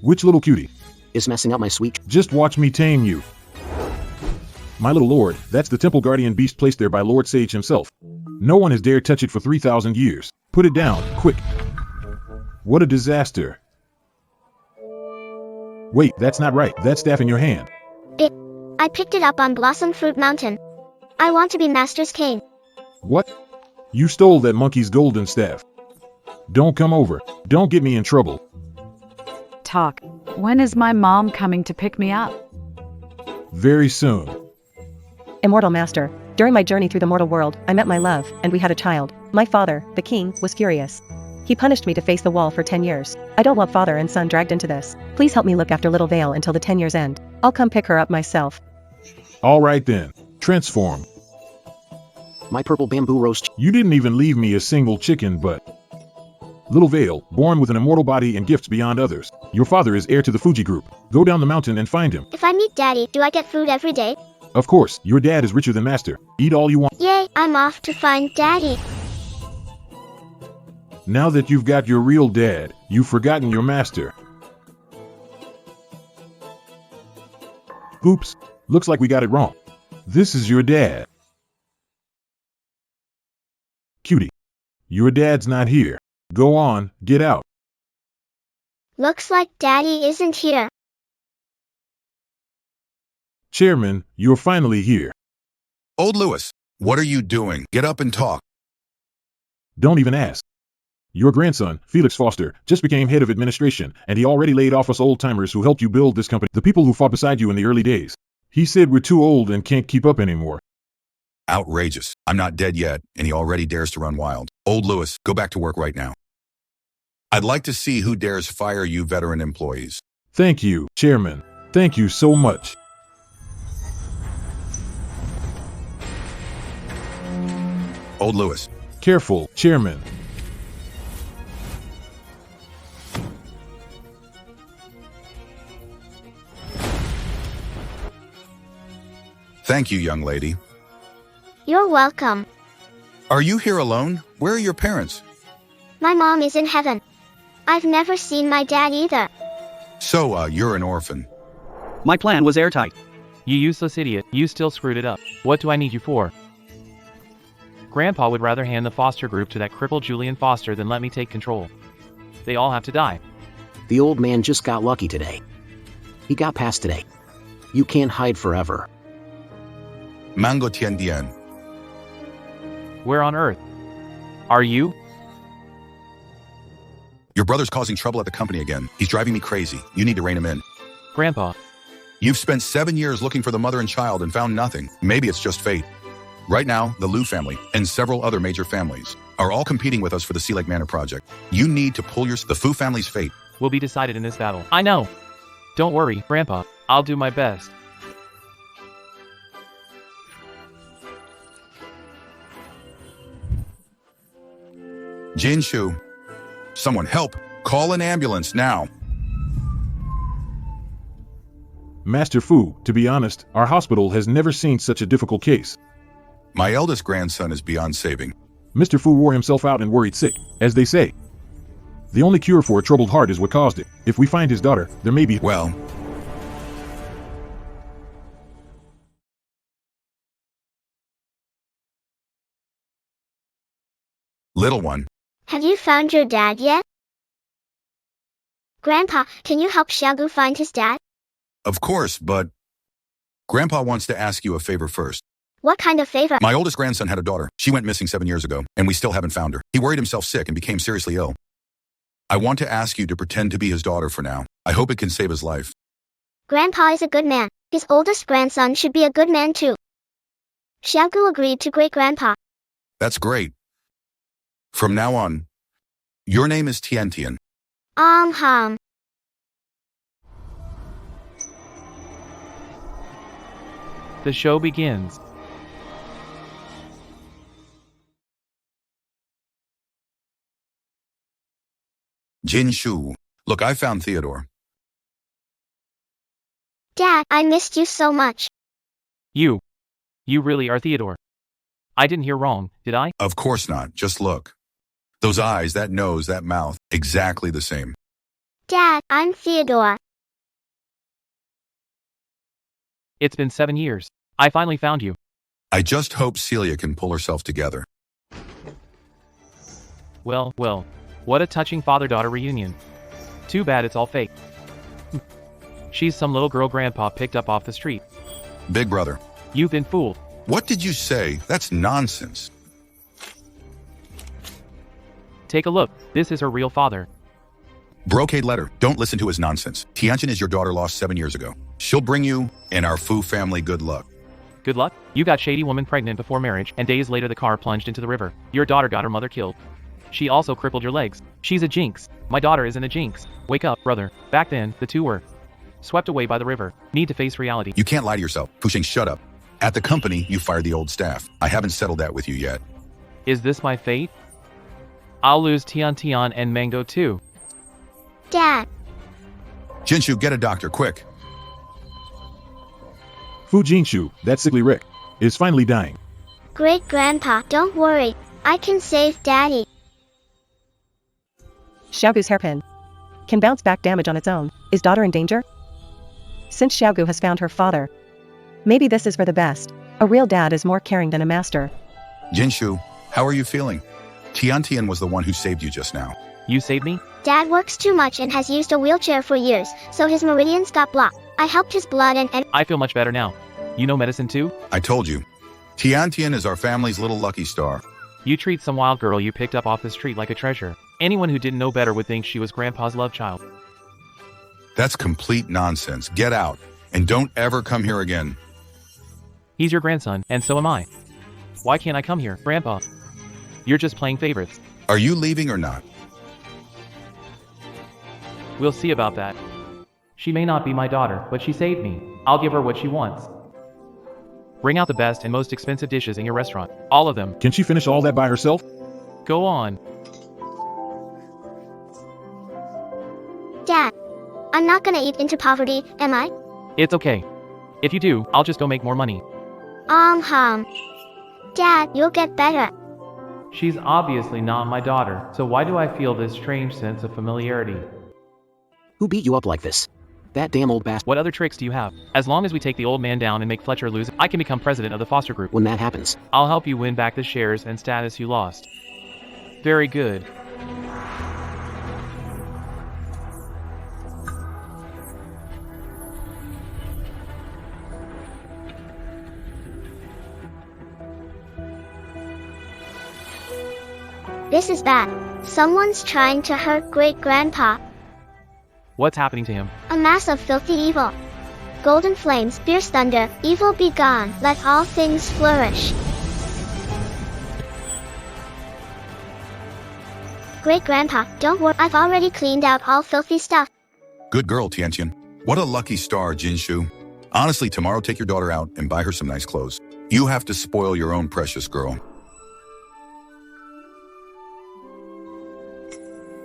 Which little cutie? Is messing up my sweet. Just watch me tame you. My little lord, that's the temple guardian beast placed there by Lord Sage himself. No one has dared touch it for 3,000 years. Put it down, quick. What a disaster. Wait, that's not right. That staff in your hand. I picked it up on Blossom Fruit Mountain. I want to be Master's cane. What? You stole that monkey's golden staff. Don't come over. Don't get me in trouble. Talk. When is my mom coming to pick me up? Very soon. Immortal Master, during my journey through the mortal world, I met my love, and we had a child. My father, the king, was furious. He punished me to face the wall for 10 years. I don't want father and son dragged into this. Please help me look after little Vale until the 10 years end. I'll come pick her up myself. All right then. Transform. My purple bamboo roast. You didn't even leave me a single chicken, but... Little Vale, born with an immortal body and gifts beyond others. Your father is heir to the Fuji group. Go down the mountain and find him. If I meet Daddy, do I get food every day? Of course, your dad is richer than Master. Eat all you want. Yay, I'm off to find Daddy. Now that you've got your real dad, you've forgotten your master. Oops, looks like we got it wrong. This is your dad. Cutie, your dad's not here. Go on, get out. Looks like Daddy isn't here. Chairman, you're finally here. Old Lewis, what are you doing? Get up and talk. Don't even ask. Your grandson, Felix Foster, just became head of administration, and he already laid off us old-timers who helped you build this company, the people who fought beside you in the early days. He said we're too old and can't keep up anymore. Outrageous. I'm not dead yet, and he already dares to run wild. Old Lewis, go back to work right now. I'd like to see who dares fire you veteran employees. Thank you, Chairman. Thank you so much. Old Lewis. Careful, Chairman. Thank you, young lady. You're welcome. Are you here alone? Where are your parents? My mom is in heaven. I've never seen my dad either. So, you're an orphan. My plan was airtight. You useless idiot, you still screwed it up. What do I need you for? Grandpa would rather hand the foster group to that crippled Julian Foster than let me take control. They all have to die. The old man just got lucky today. He got past today. You can't hide forever. Mango Tian Dian. Where on earth are you? Your brother's causing trouble at the company again. He's driving me crazy. You need to rein him in. Grandpa. You've spent 7 years looking for the mother and child and found nothing. Maybe it's just fate. Right now, the Liu family and several other major families are all competing with us for the Sea Lake Manor project. You need to pull the Fu family's fate. Will be decided in this battle. I know. Don't worry, Grandpa. I'll do my best. Jinshu. Someone help. Call an ambulance now. Master Fu, to be honest, our hospital has never seen such a difficult case. My eldest grandson is beyond saving. Mr. Fu wore himself out and worried sick, as they say. The only cure for a troubled heart is what caused it. If we find his daughter, there may be... Well... Little one. Have you found your dad yet? Grandpa, can you help Xiaogu find his dad? Of course, but... Grandpa wants to ask you a favor first. What kind of favor? My oldest grandson had a daughter. She went missing 7 years ago, and we still haven't found her. He worried himself sick and became seriously ill. I want to ask you to pretend to be his daughter for now. I hope it can save his life. Grandpa is a good man. His oldest grandson should be a good man too. Xiaogu agreed to great-grandpa. That's great. From now on, your name is Tian Tian. Hum. The show begins. Jinshu. Look, I found Theodore. Dad, I missed you so much. You really are Theodore. I didn't hear wrong, did I? Of course not. Just look. Those eyes, that nose, that mouth, exactly the same. Dad, I'm Theodore. It's been 7 years. I finally found you. I just hope Celia can pull herself together. Well, what a touching father-daughter reunion. Too bad it's all fake. She's some little girl Grandpa picked up off the street. Big brother. You've been fooled. What did you say? That's nonsense. Take a look. This is her real father. Brocade letter. Don't listen to his nonsense. Tianjin is your daughter lost 7 years ago. She'll bring you and our Fu family good luck. Good luck. You got shady woman pregnant before marriage, and days later the car plunged into the river. Your daughter got her mother killed. She also crippled your legs. She's a jinx. My daughter isn't a jinx. Wake up, brother. Back then, the two were swept away by the river. Need to face reality. You can't lie to yourself. Fusheng, shut up. At the company, you fired the old staff. I haven't settled that with you yet. Is this my fate? I'll lose Tian and Mango too. Dad, Jinshu, get a doctor, quick. Fu Jinshu, that sickly Rick, is finally dying. Great Grandpa, don't worry. I can save Daddy. Xiaogu's hairpin can bounce back damage on its own. Is daughter in danger? Since Xiaogu has found her father, maybe this is for the best. A real dad is more caring than a master. Jinshu, how are you feeling? Tian was the one who saved you just now. You saved me? Dad works too much and has used a wheelchair for years, so his meridians got blocked. I helped his blood and I feel much better now. You know medicine too? I told you. Tian is our family's little lucky star. You treat some wild girl you picked up off the street like a treasure. Anyone who didn't know better would think she was Grandpa's love child. That's complete nonsense. Get out, and don't ever come here again. He's your grandson, and so am I. Why can't I come here, Grandpa? You're just playing favorites. Are you leaving or not? We'll see about that. She may not be my daughter, but she saved me. I'll give her what she wants. Bring out the best and most expensive dishes in your restaurant. All of them. Can she finish all that by herself? Go on. Dad, I'm not gonna eat into poverty, am I? It's okay. If you do, I'll just go make more money. Dad, you'll get better. She's obviously not my daughter, so why do I feel this strange sense of familiarity? Who beat you up like this? That damn old bastard. What other tricks do you have? As long as we take the old man down and make Fletcher lose, I can become president of the foster group. When that happens, I'll help you win back the shares and status you lost. Very good. This is bad. Someone's trying to hurt Great Grandpa. What's happening to him? A mass of filthy evil. Golden flames, fierce thunder, evil be gone, let all things flourish. Great Grandpa, don't worry, I've already cleaned out all filthy stuff. Good girl, Tiantian. What a lucky star, Jinshu. Honestly, tomorrow take your daughter out and buy her some nice clothes. You have to spoil your own precious girl.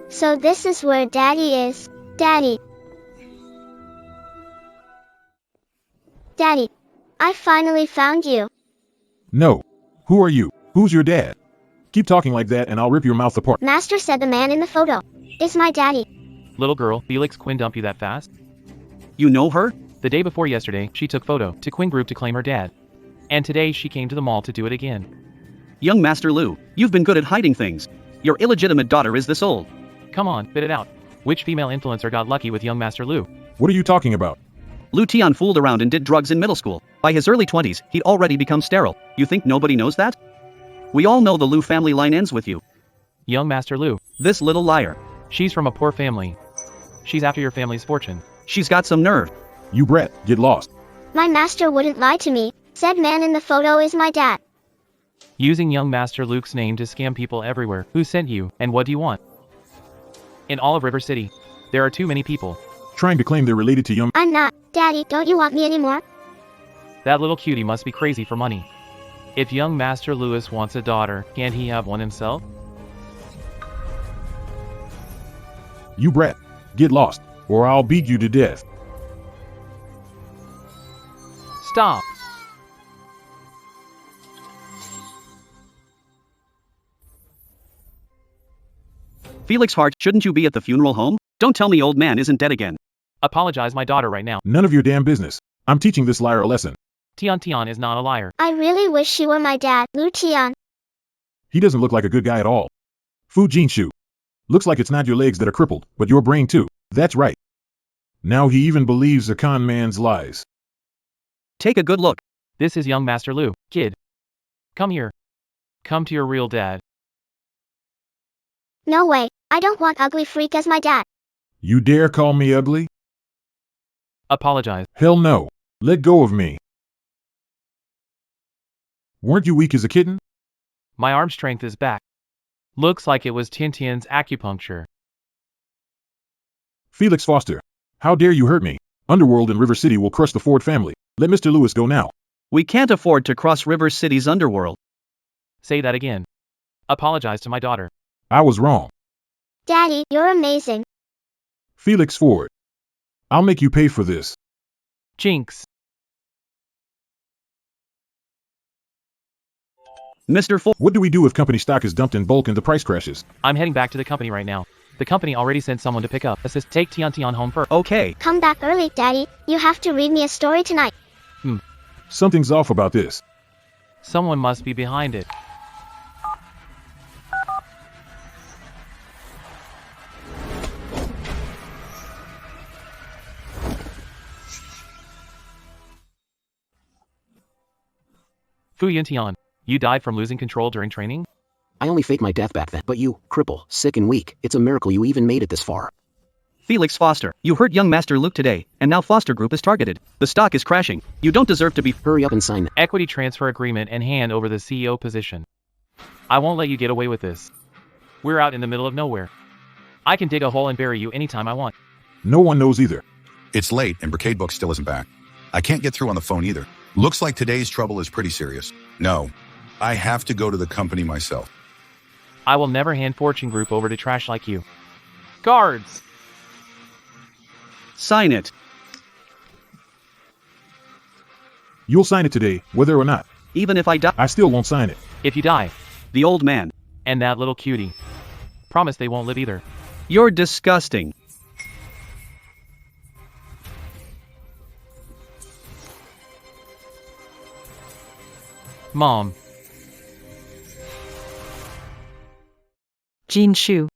So this is where Daddy is. Daddy. Daddy, I finally found you. No. Who are you? Who's your dad? Keep talking like that and I'll rip your mouth apart. Master said the man in the photo is my daddy. Little girl, Felix Quinn dumped you that fast? You know her? The day before yesterday, she took photo to Quinn Group to claim her dad. And today she came to the mall to do it again. Young Master Lu, you've been good at hiding things. Your illegitimate daughter is this old. Come on, spit it out. Which female influencer got lucky with young Master Lu? What are you talking about? Lu Tian fooled around and did drugs in middle school. By his early 20s, he'd already become sterile. You think nobody knows that? We all know the Lu family line ends with you. Young Master Lu. This little liar. She's from a poor family. She's after your family's fortune. She's got some nerve. You brat, get lost. My master wouldn't lie to me. Said man in the photo is my dad. Using young Master Luke's name to scam people everywhere. Who sent you, and what do you want? In all of River City, there are too many people Trying to claim they're related to young. I'm not. Daddy, don't you want me anymore? That little cutie must be crazy for money. If young Master Lewis wants a daughter, can't he have one himself? You brat, get lost, or I'll beat you to death. Stop! Felix Hart, shouldn't you be at the funeral home? Don't tell me old man isn't dead again. Apologize my daughter right now. None of your damn business. I'm teaching this liar a lesson. Tian is not a liar. I really wish she were my dad, Lu Tian. He doesn't look like a good guy at all. Fu Jinshu. Looks like it's not your legs that are crippled, but your brain too. That's right. Now he even believes a con man's lies. Take a good look. This is young Master Lu. Kid. Come here. Come to your real dad. No way, I don't want ugly freak as my dad. You dare call me ugly? Apologize. Hell no. Let go of me. Weren't you weak as a kitten? My arm strength is back. Looks like it was Tian's acupuncture. Felix Foster. How dare you hurt me? Underworld and River City will crush the Ford family. Let Mr. Lewis go now. We can't afford to cross River City's underworld. Say that again. Apologize to my daughter. I was wrong. Daddy, you're amazing. Felix Ford. I'll make you pay for this. Jinx. Mr. Ford. What do we do if company stock is dumped in bulk and the price crashes? I'm heading back to the company right now. The company already sent someone to pick up. Assist. Take Tian home first. Okay. Come back early, Daddy. You have to read me a story tonight. Something's off about this. Someone must be behind it. Fu Yintian, you died from losing control during training? I only faked my death back then, but you, cripple, sick and weak, it's a miracle you even made it this far. Felix Foster, you hurt young Master Luke today, and now Foster Group is targeted. The stock is crashing. You don't deserve to be. Hurry up and sign it. Equity transfer agreement and hand over the CEO position. I won't let you get away with this. We're out in the middle of nowhere. I can dig a hole and bury you anytime I want. No one knows either. It's late and Brigade Book still isn't back. I can't get through on the phone either. Looks like today's trouble is pretty serious. No, I have to go to the company myself. I will never hand Fortune Group over to trash like you. Guards! Sign it. You'll sign it today, whether or not. Even if I die. I still won't sign it. If you die, The old man. and that little cutie. Promise they won't live either. You're disgusting. Mom. Jin Shu.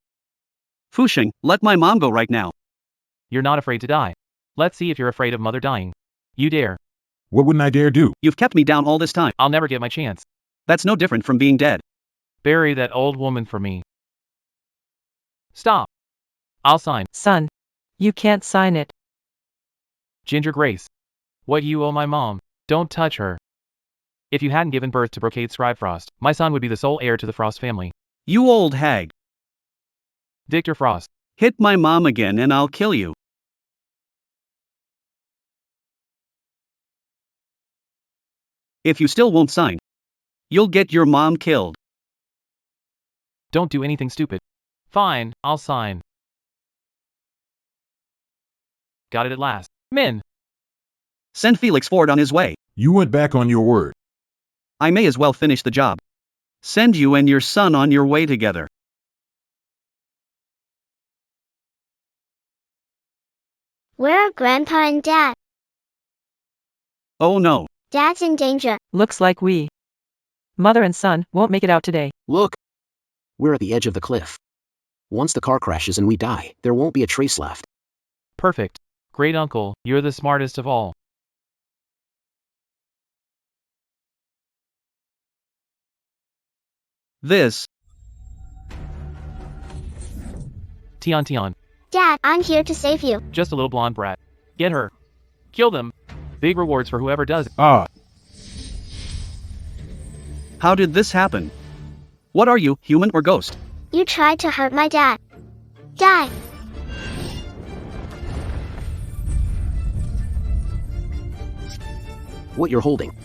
Fusheng, let my mom go right now. You're not afraid to die. Let's see if you're afraid of mother dying. You dare. What wouldn't I dare do? You've kept me down all this time. I'll never get my chance. That's no different from being dead. Bury that old woman for me. Stop. I'll sign. Son. You can't sign it. Ginger Grace. What you owe my mom. Don't touch her. If you hadn't given birth to Brocade Scribefrost, my son would be the sole heir to the Frost family. You old hag. Victor Frost. Hit my mom again and I'll kill you. If you still won't sign, you'll get your mom killed. Don't do anything stupid. Fine, I'll sign. Got it at last. Min. Send Felix Ford on his way. You went back on your word. I may as well finish the job. Send you and your son on your way together. Where are Grandpa and Dad? Oh no. Dad's in danger. Looks like we, mother and son, won't make it out today. Look! We're at the edge of the cliff. Once the car crashes and we die, there won't be a trace left. Perfect. Great uncle, you're the smartest of all. This. Tian. Dad, I'm here to save you. Just a little blonde brat. Get her. Kill them. Big rewards for whoever does it. Ah, How did this happen? What are you, human or ghost? You tried to hurt my dad. Die. What you're holding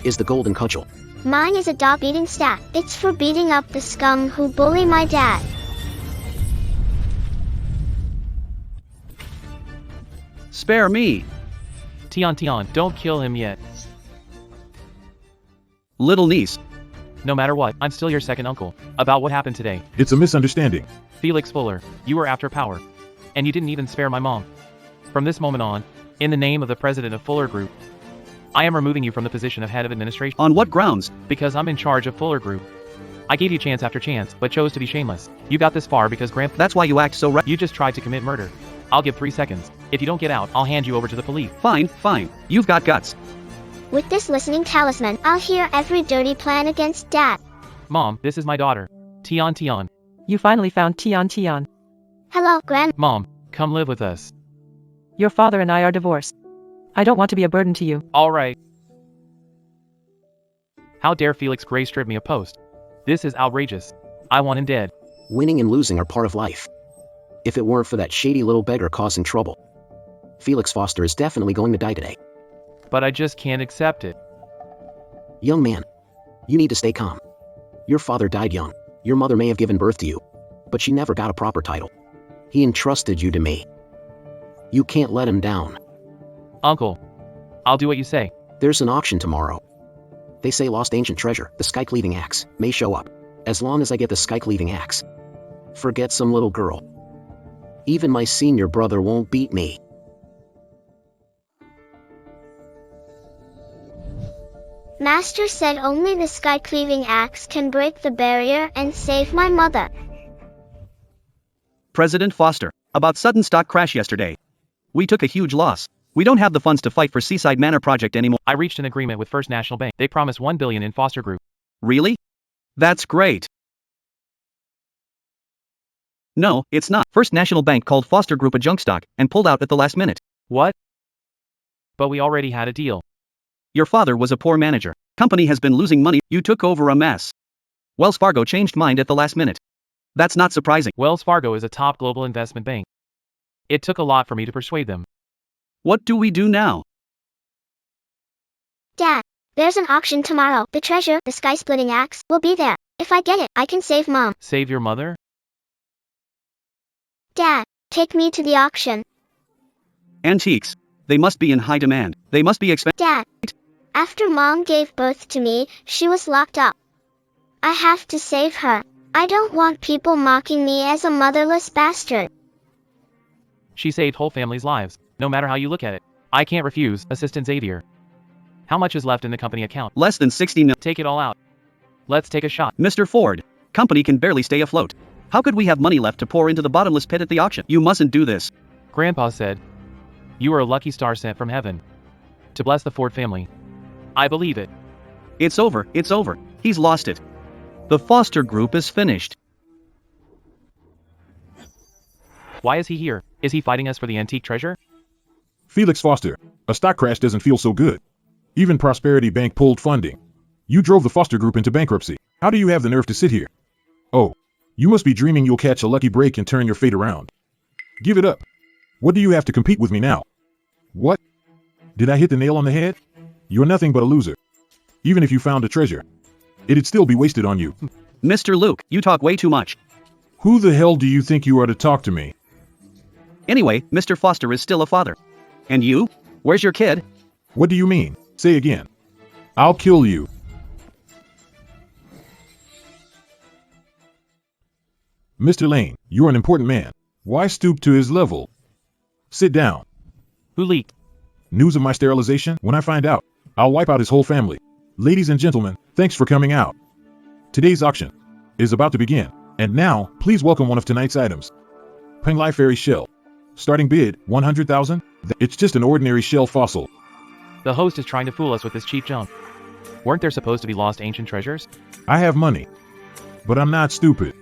is the golden cudgel. Mine is a dog-eating staff. It's for beating up the scum who bully my dad. Spare me. Tian, don't kill him yet. Little niece. No matter what, I'm still your second uncle. About what happened today. it's a misunderstanding. Felix Fuller, you were after power. And you didn't even spare my mom. From this moment on, in the name of the president of Fuller Group, I am removing you from the position of head of administration. On what grounds? Because I'm in charge of Fuller Group. I gave you chance after chance, but chose to be shameless. You got this far because That's why you act so You just tried to commit murder. I'll give 3 seconds. If you don't get out, I'll hand you over to the police. Fine, fine. You've got guts. With this listening talisman, I'll hear every dirty plan against Dad. Mom, this is my daughter. Tion Tion. You finally found Tion Tion. Hello, Gran. Mom, come live with us. Your father and I are divorced. I don't want to be a burden to you. Alright. How dare Felix Gray strip me of post? This is outrageous. I want him dead. Winning and losing are part of life. If it weren't for that shady little beggar causing trouble, Felix Foster is definitely going to die today. But I just can't accept it. Young man, you need to stay calm. Your father died young. Your mother may have given birth to you, but she never got a proper title. He entrusted you to me. You can't let him down. Uncle, I'll do what you say. There's an auction tomorrow. They say lost ancient treasure, the sky-cleaving axe, may show up. As long as I get the sky-cleaving axe. Forget some little girl. Even my senior brother won't beat me. Master said only the sky-cleaving axe can break the barrier and save my mother. President Foster, about sudden stock crash yesterday. We took a huge loss. We don't have the funds to fight for Seaside Manor project anymore. I reached an agreement with First National Bank. They promised $1 billion in Foster Group. Really? That's great. No, it's not. First National Bank called Foster Group a junk stock and pulled out at the last minute. What? But we already had a deal. Your father was a poor manager. Company has been losing money. You took over a mess. Wells Fargo changed mind at the last minute. That's not surprising. Wells Fargo is a top global investment bank. It took a lot for me to persuade them. What do we do now? Dad, there's an auction tomorrow. The treasure, the sky-splitting axe, will be there. If I get it, I can save Mom. Save your mother? Dad, take me to the auction. Antiques. They must be in high demand. They must be expensive. Dad, after Mom gave birth to me, she was locked up. I have to save her. I don't want people mocking me as a motherless bastard. She saved whole families' lives, no matter how you look at it. I can't refuse, Assistant Xavier. How much is left in the company account? Less than 60 mil. Take it all out. Let's take a shot. Mr. Ford, company can barely stay afloat. How could we have money left to pour into the bottomless pit at the auction? You mustn't do this. Grandpa said, you are a lucky star sent from heaven to bless the Ford family. I believe it. It's over, it's over. He's lost it. The Foster Group is finished. Why is he here? Is he fighting us for the antique treasure? Felix Foster, a stock crash doesn't feel so good. Even Prosperity Bank pulled funding. You drove the Foster Group into bankruptcy. How do you have the nerve to sit here? Oh, you must be dreaming you'll catch a lucky break and turn your fate around. Give it up. What do you have to compete with me now? What? Did I hit the nail on the head? You're nothing but a loser. Even if you found a treasure, it'd still be wasted on you. Mr. Luke, you talk way too much. Who the hell do you think you are to talk to me? Anyway, Mr. Foster is still a father. And you? Where's your kid? What do you mean? Say again. I'll kill you. Mr. Lane, you're an important man. Why stoop to his level? Sit down. Who leaked? News of my sterilization? When I find out, I'll wipe out his whole family. Ladies and gentlemen, thanks for coming out. Today's auction is about to begin. And now, please welcome one of tonight's items. Penglai Fairy Shell. Starting bid, 100,000? It's just an ordinary shell fossil. The host is trying to fool us with this cheap junk. Weren't there supposed to be lost ancient treasures? I have money, but I'm not stupid.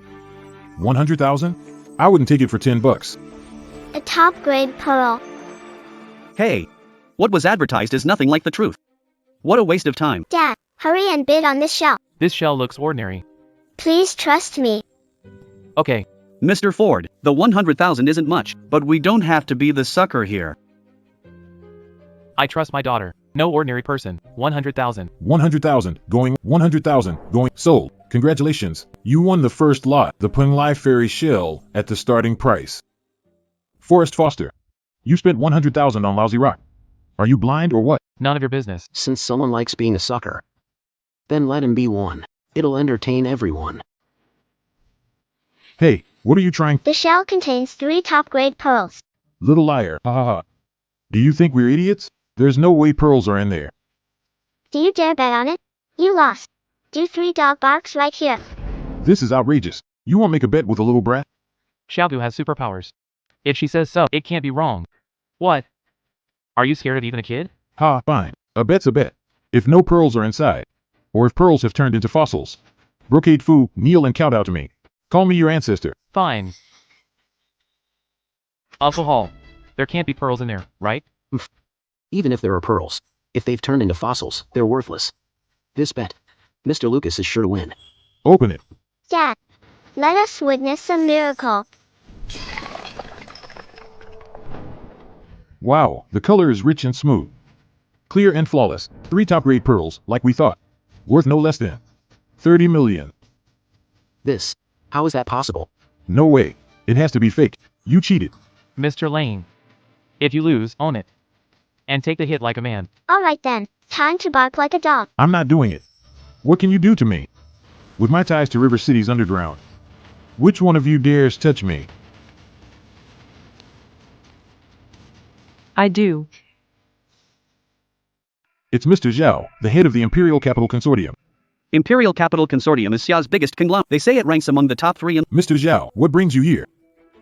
100,000? I wouldn't take it for 10 bucks. A top-grade pearl. Hey, what was advertised is nothing like the truth. What a waste of time. Dad, hurry and bid on this shell. This shell looks ordinary. Please trust me. Okay. Mr. Ford, the 100,000 isn't much, but we don't have to be the sucker here. I trust my daughter. No ordinary person. 100,000. 100,000 going, 100,000 going, sold. Congratulations, you won the first lot, the Penglai Fairy Shell, at the starting price. Forrest Foster, you spent 100,000 on Lousy Rock. Are you blind or what? None of your business. Since someone likes being a sucker, then let him be one. It'll entertain everyone. Hey, What are you trying? The shell contains 3 top-grade pearls. Little liar. Ha ha ha. Do you think we're idiots? There's no way pearls are in there. Do you dare bet on it? You lost. Do 3 dog barks right here. This is outrageous. You won't make a bet with a little brat? Xiaogu has superpowers. If she says so, it can't be wrong. What? Are you scared of even a kid? Ha, fine. A bet's a bet. If no pearls are inside, or if pearls have turned into fossils. Brocade Fu, kneel and kowtow to me. Call me your ancestor. Fine. Alcohol. There can't be pearls in there, right? Even if there are pearls, if they've turned into fossils, they're worthless. This bet, Mr. Lucas is sure to win. Open it. Dad, let us witness a miracle. Wow, the color is rich and smooth. Clear and flawless. 3 top-grade pearls, like we thought. Worth no less than 30 million. How is that possible? No way. It has to be fake. You cheated. Mr. Lane. If you lose, own it. And take the hit like a man. Alright then, time to bark like a dog. I'm not doing it. What can you do to me? With my ties to River City's underground. Which one of you dares touch me? I do. It's Mr. Zhao, the head of the Imperial Capital Consortium. Imperial Capital Consortium is Xia's biggest conglomerate. They say it ranks among the top 3 in. Mr. Zhao, what brings you here?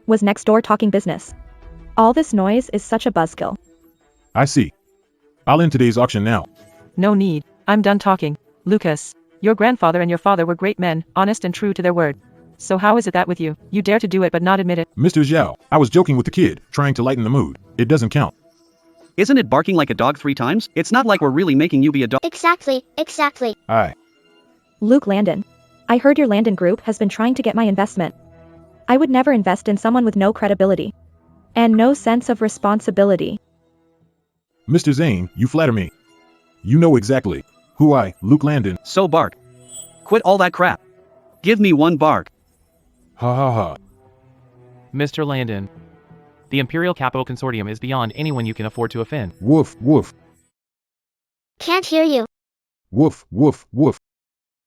Was next door talking business. All this noise is such a buzzkill. I see. I'll end today's auction now. No need. I'm done talking. Lucas, your grandfather and your father were great men, honest and true to their word. So how is it that with you, you dare to do it but not admit it? Mr. Zhao, I was joking with the kid, trying to lighten the mood. It doesn't count. Isn't it barking like a dog 3 times? It's not like we're really making you be a dog. Exactly. Aye. Luke Landon. I heard your Landon group has been trying to get my investment. I would never invest in someone with no credibility. And no sense of responsibility. Mr. Zane, you flatter me. You know exactly who I, Luke Landon. So bark. Quit all that crap. Give me 1 bark. Ha ha ha. Mr. Landon. The Imperial Capital Consortium is beyond anyone you can afford to offend. Woof, woof. Can't hear you. Woof, woof, woof.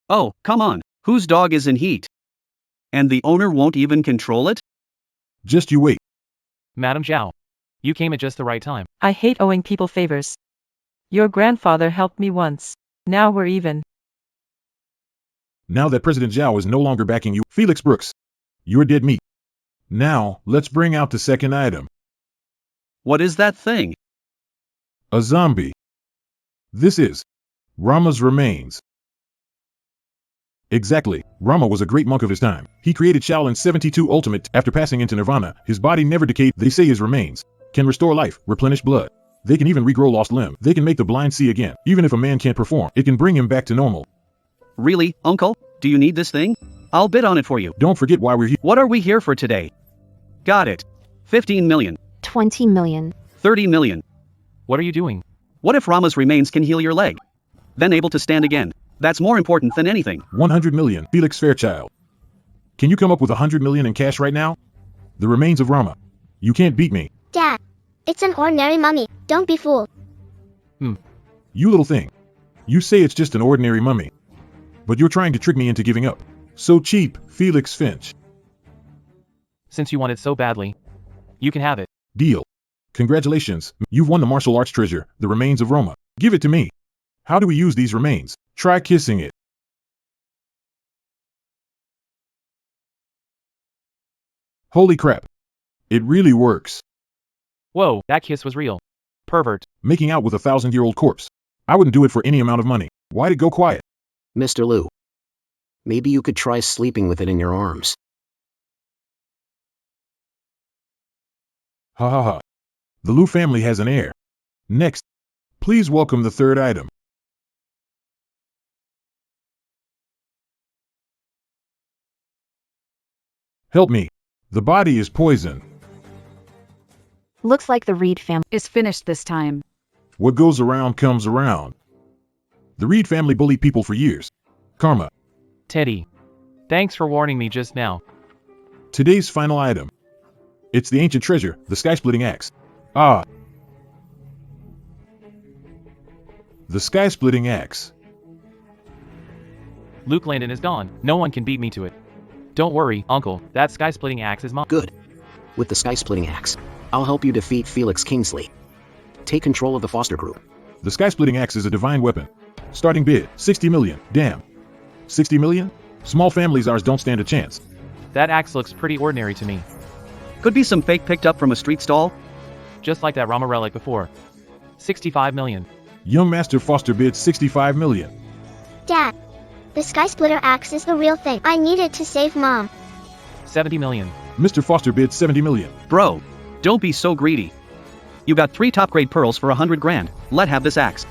Oh, come on. Whose dog is in heat? And the owner won't even control it? Just you wait. Madam Zhao. You came at just the right time. I hate owing people favors. Your grandfather helped me once. Now we're even. Now that President Zhao is no longer backing you, Felix Brooks, you're dead meat. Now, let's bring out the second item. What is that thing? A zombie. This is Rama's remains. Exactly. Rama was a great monk of his time. He created Shaolin's 72 Ultimate. After passing into nirvana, his body never decayed. They say his remains can restore life, replenish blood. They can even regrow lost limb. They can make the blind see again. Even if a man can't perform, it can bring him back to normal. Really, Uncle? Do you need this thing? I'll bid on it for you. Don't forget why we're here. What are we here for today? Got it. 15 million. 20 million. 30 million. What are you doing? What if Rama's remains can heal your leg? Then able to stand again. That's more important than anything. 100 million, Felix Fairchild. Can you come up with 100 million in cash right now? The remains of Rama. You can't beat me. Dad, it's an ordinary mummy. Don't be fooled. You little thing. You say it's just an ordinary mummy. But you're trying to trick me into giving up. So cheap, Felix Finch. Since you want it so badly, you can have it. Deal. Congratulations, you've won the martial arts treasure, the remains of Roma. Give it to me. How do we use these remains? Try kissing it. Holy crap. It really works. Whoa, that kiss was real. Pervert. Making out with a 1,000-year-old corpse. I wouldn't do it for any amount of money. Why'd it go quiet? Mr. Liu. Maybe you could try sleeping with it in your arms. Ha ha ha. The Liu family has an heir. Next, please welcome the third item. Help me. The body is poison. Looks like the Reed family Is finished this time. What goes around comes around. The Reed family bullied people for years. Karma. Teddy. Thanks for warning me just now. Today's final item. It's the ancient treasure, the sky-splitting axe. Ah. The sky-splitting axe. Luke Landon is gone. No one can beat me to it. Don't worry, uncle, that sky-splitting axe is mine. Good. With the sky-splitting axe, I'll help you defeat Felix Kingsley. Take control of the foster group. The sky-splitting axe is a divine weapon. Starting bid, 60 million. Damn. 60 million? Small families ours don't stand a chance. That axe looks pretty ordinary to me. Could be some fake picked up from a street stall. Just like that Rama relic before. 65 million. Young Master Foster bids 65 million. Dad, the sky splitter axe is the real thing. I need it to save Mom. 70 million. Mr. Foster bids 70 million. Bro, don't be so greedy. You got 3 top-grade pearls for 100 grand. Let have this axe.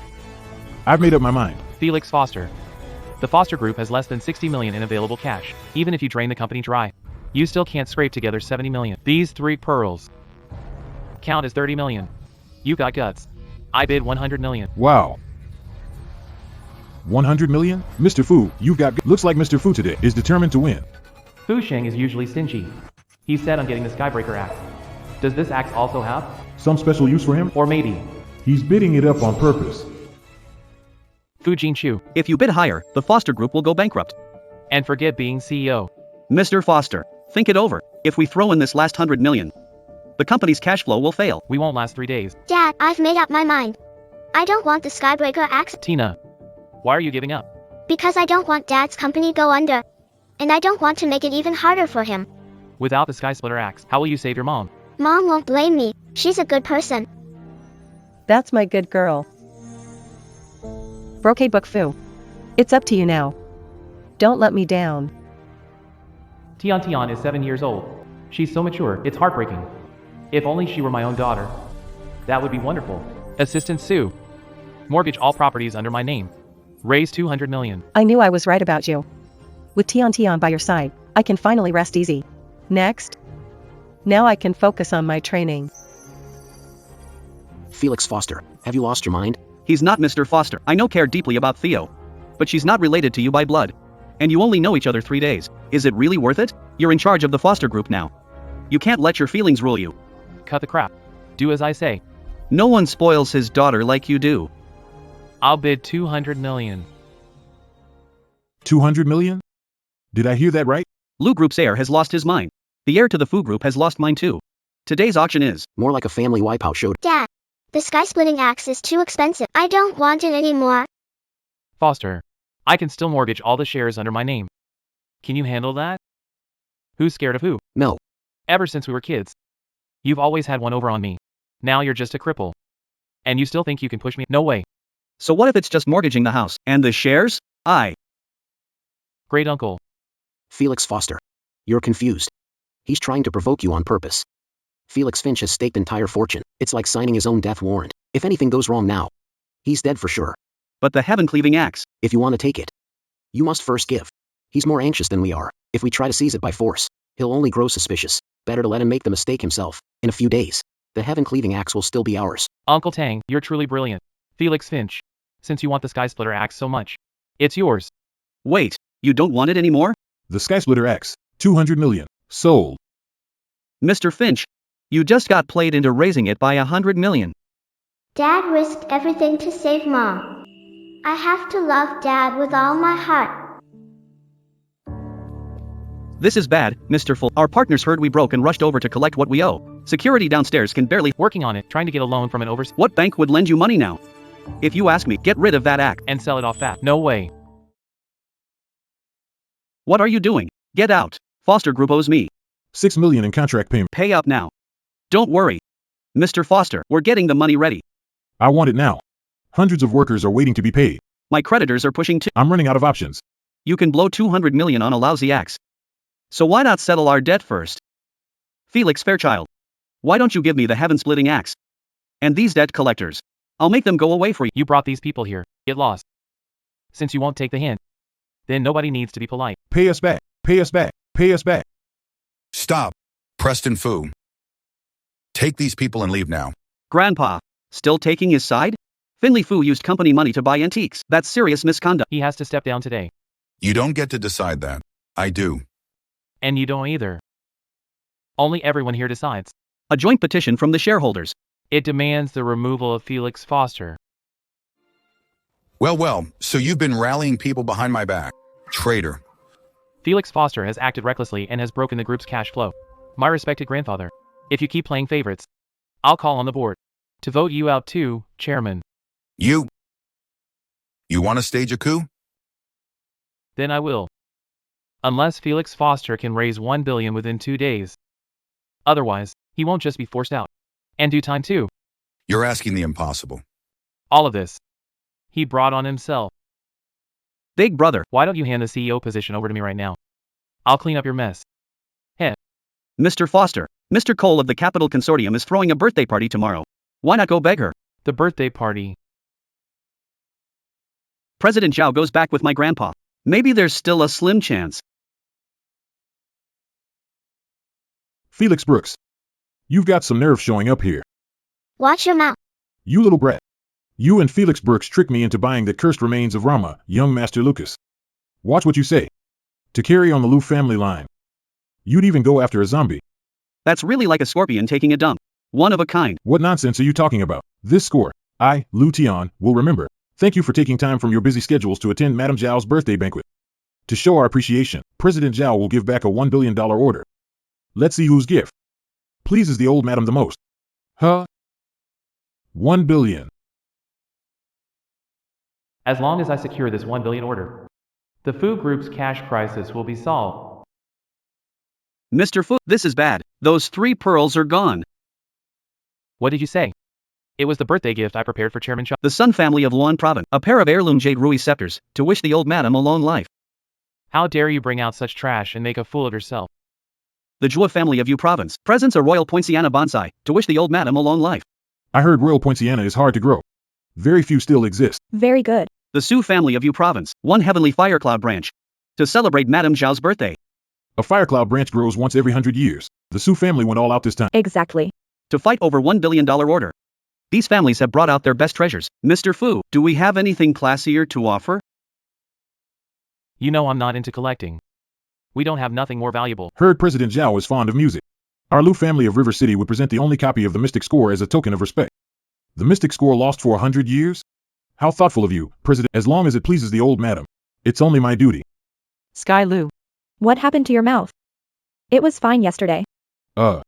I've made up my mind. Felix Foster. The Foster Group has less than 60 million in available cash. Even if you drain the company dry, you still can't scrape together 70 million. These 3 pearls count as 30 million. You got guts. I bid 100 million. Wow. 100 million? Mr. Fu, you've got... Looks like Mr. Fu today is determined to win. Fu Sheng is usually stingy. He's set on getting the Skybreaker axe. Does this axe also have? Some special use for him? Or maybe He's bidding it up on purpose. Fu Jinchu. If you bid higher, the Foster Group will go bankrupt. And forget being CEO. Mr. Foster, think it over. If we throw in this last 100 million, the company's cash flow will fail. We won't last 3 days. Dad, I've made up my mind. I don't want the Skybreaker axe Tina, why are you giving up? because I don't want Dad's company go under. And I don't want to make it even harder for him. Without the Sky Splitter axe, how will you save your mom? Mom won't blame me. She's a good person. That's my good girl. Brocade Book Fu. It's up to you now. Don't let me down. Tian Tian is 7 years old. She's so mature, it's heartbreaking. If only she were my own daughter. That would be wonderful. Assistant Sue. Mortgage all properties under my name. Raise 200 million. I knew I was right about you. With Tian Tian by your side, I can finally rest easy. Next. Now I can focus on my training. Felix Foster, have you lost your mind? He's not Mr. Foster. I know care deeply about Theo. But she's not related to you by blood. And you only know each other 3 days. Is it really worth it? You're in charge of the Foster Group now. You can't let your feelings rule you. Cut the crap. Do as I say. No one spoils his daughter like you do. I'll bid 200 million. 200 million? Did I hear that right? Lu Group's heir has lost his mind. The heir to the Fu Group has lost mine too. Today's auction is More like a family wipeout show. Dad, the sky-splitting axe is too expensive. I don't want it anymore. Foster. I can still mortgage all the shares under my name. Can you handle that? Who's scared of who? No. Ever since we were kids. You've always had one over on me. Now you're just a cripple. And you still think you can push me? No way. So what if it's just mortgaging the house and the shares? Great uncle. Felix Foster. You're confused. He's trying to provoke you on purpose. Felix Finch has staked entire fortune. It's like signing his own death warrant. If anything goes wrong now, he's dead for sure. But the heaven-cleaving axe. If you want to take it, you must first give. He's more anxious than we are. If we try to seize it by force, he'll only grow suspicious. Better to let him make the mistake himself. In a few days, the heaven-cleaving axe will still be ours. Uncle Tang, you're truly brilliant. Felix Finch. Since you want the Sky Splitter axe so much, it's yours. Wait, you don't want it anymore? The Sky Splitter axe, 200 million. Sold. Mr. Finch, you just got played into raising it by 100 million. Dad risked everything to save Mom. I have to love Dad with all my heart. This is bad, Mr. Full. Our partners heard we broke and rushed over to collect what we owe. Security downstairs can barely. Working on it, trying to get a loan from an overseas. What bank would lend you money now? If you ask me, get rid of that act. And sell it off fast. No way. What are you doing? Get out. Foster Group owes me. 6 million in contract payment. Pay up now. Don't worry. Mr. Foster, we're getting the money ready. I want it now. Hundreds of workers are waiting to be paid. My creditors are pushing too. I'm running out of options. You can blow 200 million on a lousy axe. So why not settle our debt first? Felix Fairchild. Why don't you give me the heaven-splitting axe? And these debt collectors. I'll make them go away for you. You brought these people here. Get lost. Since you won't take the hint, then nobody needs to be polite. Pay us back. Pay us back. Pay us back. Stop. Preston Fu. Take these people and leave now. Grandpa. Still taking his side? Finley Fu used company money to buy antiques. That's serious misconduct. He has to step down today. You don't get to decide that. I do. And you don't either. Only everyone here decides. A joint petition from the shareholders. It demands the removal of Felix Foster. Well, so you've been rallying people behind my back. Traitor. Felix Foster has acted recklessly and has broken the group's cash flow. My respected grandfather, if you keep playing favorites, I'll call on the board to vote you out too, Chairman. You want to stage a coup? Then I will. Unless Felix Foster can raise 1 billion within 2 days. Otherwise, he won't just be forced out. And do time too. You're asking the impossible. All of this, he brought on himself. Big brother. Why don't you hand the CEO position over to me right now? I'll clean up your mess. Heh. Mr. Foster, Mr. Cole of the Capital Consortium is throwing a birthday party tomorrow. Why not go beg her? The birthday party. President Zhao goes back with my grandpa. Maybe there's still a slim chance. Felix Brooks. You've got some nerve showing up here. Watch your mouth. You little brat. You and Felix Brooks tricked me into buying the cursed remains of Rama, young Master Lucas. Watch what you say. To carry on the Lu family line. You'd even go after a zombie. That's really like a scorpion taking a dump. One of a kind. What nonsense are you talking about? This score, I, Lu Tian, will remember. Thank you for taking time from your busy schedules to attend Madame Zhao's birthday banquet. To show our appreciation, President Zhao will give back a $1 billion order. Let's see whose gift pleases the old madam the most. Huh? 1 billion. As long as I secure this 1 billion order, the food group's cash crisis will be solved. Mr. Fu, this is bad. Those 3 pearls are gone. What did you say? It was the birthday gift I prepared for Chairman Zhao. The Sun family of Luan Province, a pair of heirloom jade ruby scepters, to wish the old madam a long life. How dare you bring out such trash and make a fool of yourself? The Jua family of Yu Province, presents a royal poinciana bonsai, to wish the old madam a long life. I heard royal poinciana is hard to grow. Very few still exist. Very good. The Su family of Yu Province, 1 heavenly fire cloud branch, to celebrate Madame Zhao's birthday. A fire cloud branch grows once every 100 years. The Su family went all out this time. Exactly. To fight over $1 billion order. These families have brought out their best treasures. Mr. Fu, do we have anything classier to offer? You know I'm not into collecting. We don't have nothing more valuable. Heard President Zhao is fond of music. Our Lu family of River City would present the only copy of the Mystic Score as a token of respect. The Mystic Score lost for 100 years? How thoughtful of you, President. As long as it pleases the old madam. It's only my duty. Sky Lu. What happened to your mouth? It was fine yesterday. I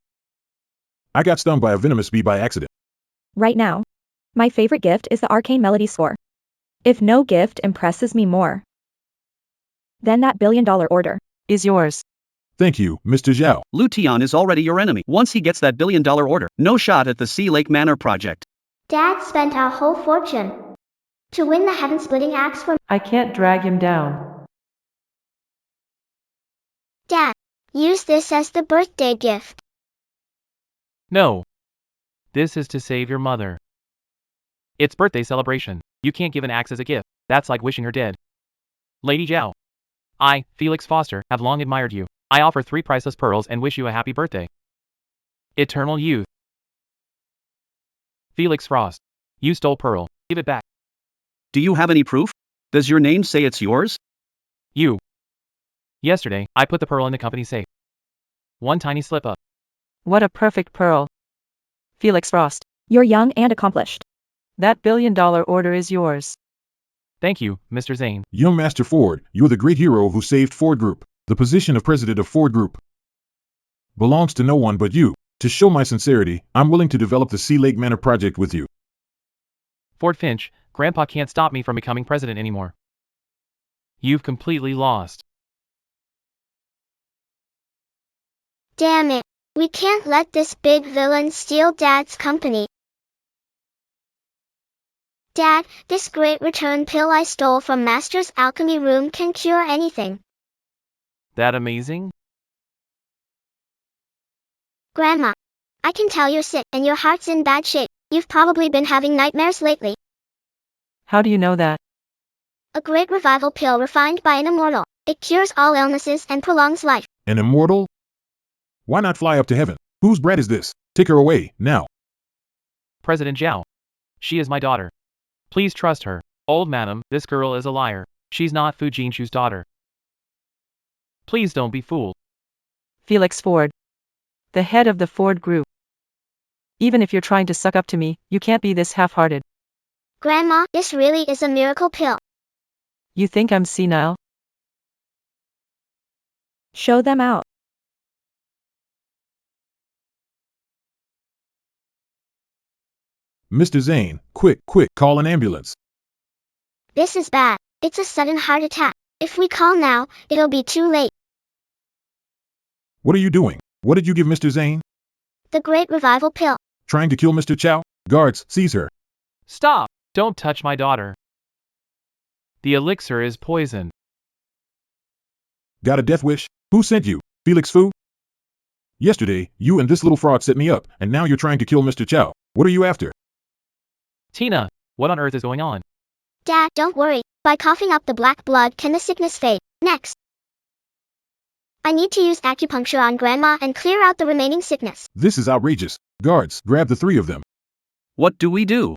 got stung by a venomous bee by accident. Right now, my favorite gift is the Arcane Melody score. If no gift impresses me more, then that $1 billion order Is yours. Thank you, Mr. Zhao. Lu Tian is already your enemy. Once he gets that $1 billion order, no shot at the Sea Lake Manor project. Dad spent our whole fortune to win the heaven-splitting axe for I can't drag him down. Dad. Use this as the birthday gift. No. This is to save your mother. It's birthday celebration. You can't give an axe as a gift. That's like wishing her dead. Lady Zhao. I, Felix Foster, have long admired you. I offer 3 priceless pearls and wish you a happy birthday. Eternal youth. Felix Frost. You stole pearl. Give it back. Do you have any proof? Does your name say it's yours? You. Yesterday, I put the pearl in the company safe. One tiny slip up. What a perfect pearl. Felix Frost. You're young and accomplished. That $1 billion order is yours. Thank you, Mr. Zane. Young Master Ford, you're the great hero who saved Ford Group. The position of president of Ford Group belongs to no one but you. To show my sincerity, I'm willing to develop the Sea Lake Manor project with you. Ford Finch, Grandpa can't stop me from becoming president anymore. You've completely lost. Damn it. We can't let this big villain steal Dad's company. Dad, this great return pill I stole from Master's alchemy room can cure anything. That amazing? Grandma, I can tell you're sick and your heart's in bad shape. You've probably been having nightmares lately. How do you know that? A great revival pill refined by an immortal. It cures all illnesses and prolongs life. An immortal? Why not fly up to heaven? Whose brat is this? Take her away, now. President Zhao. She is my daughter. Please trust her. Old madam, this girl is a liar. She's not Fu Jinchu's daughter. Please don't be fooled. Felix Ford. The head of the Ford Group. Even if you're trying to suck up to me, you can't be this half-hearted. Grandma, this really is a miracle pill. You think I'm senile? Show them out. Mr. Zane, quick, call an ambulance. This is bad. It's a sudden heart attack. If we call now, it'll be too late. What are you doing? What did you give Mr. Zane? The great revival pill. Trying to kill Mr. Chow? Guards, seize her. Stop! Don't touch my daughter. The elixir is poison. Got a death wish? Who sent you? Felix Fu? Yesterday, you and this little fraud set me up, and now you're trying to kill Mr. Chow. What are you after? Tina, what on earth is going on? Dad, don't worry. By coughing up the black blood can the sickness fade. Next. I need to use acupuncture on Grandma and clear out the remaining sickness. This is outrageous. Guards, grab the three of them. What do we do?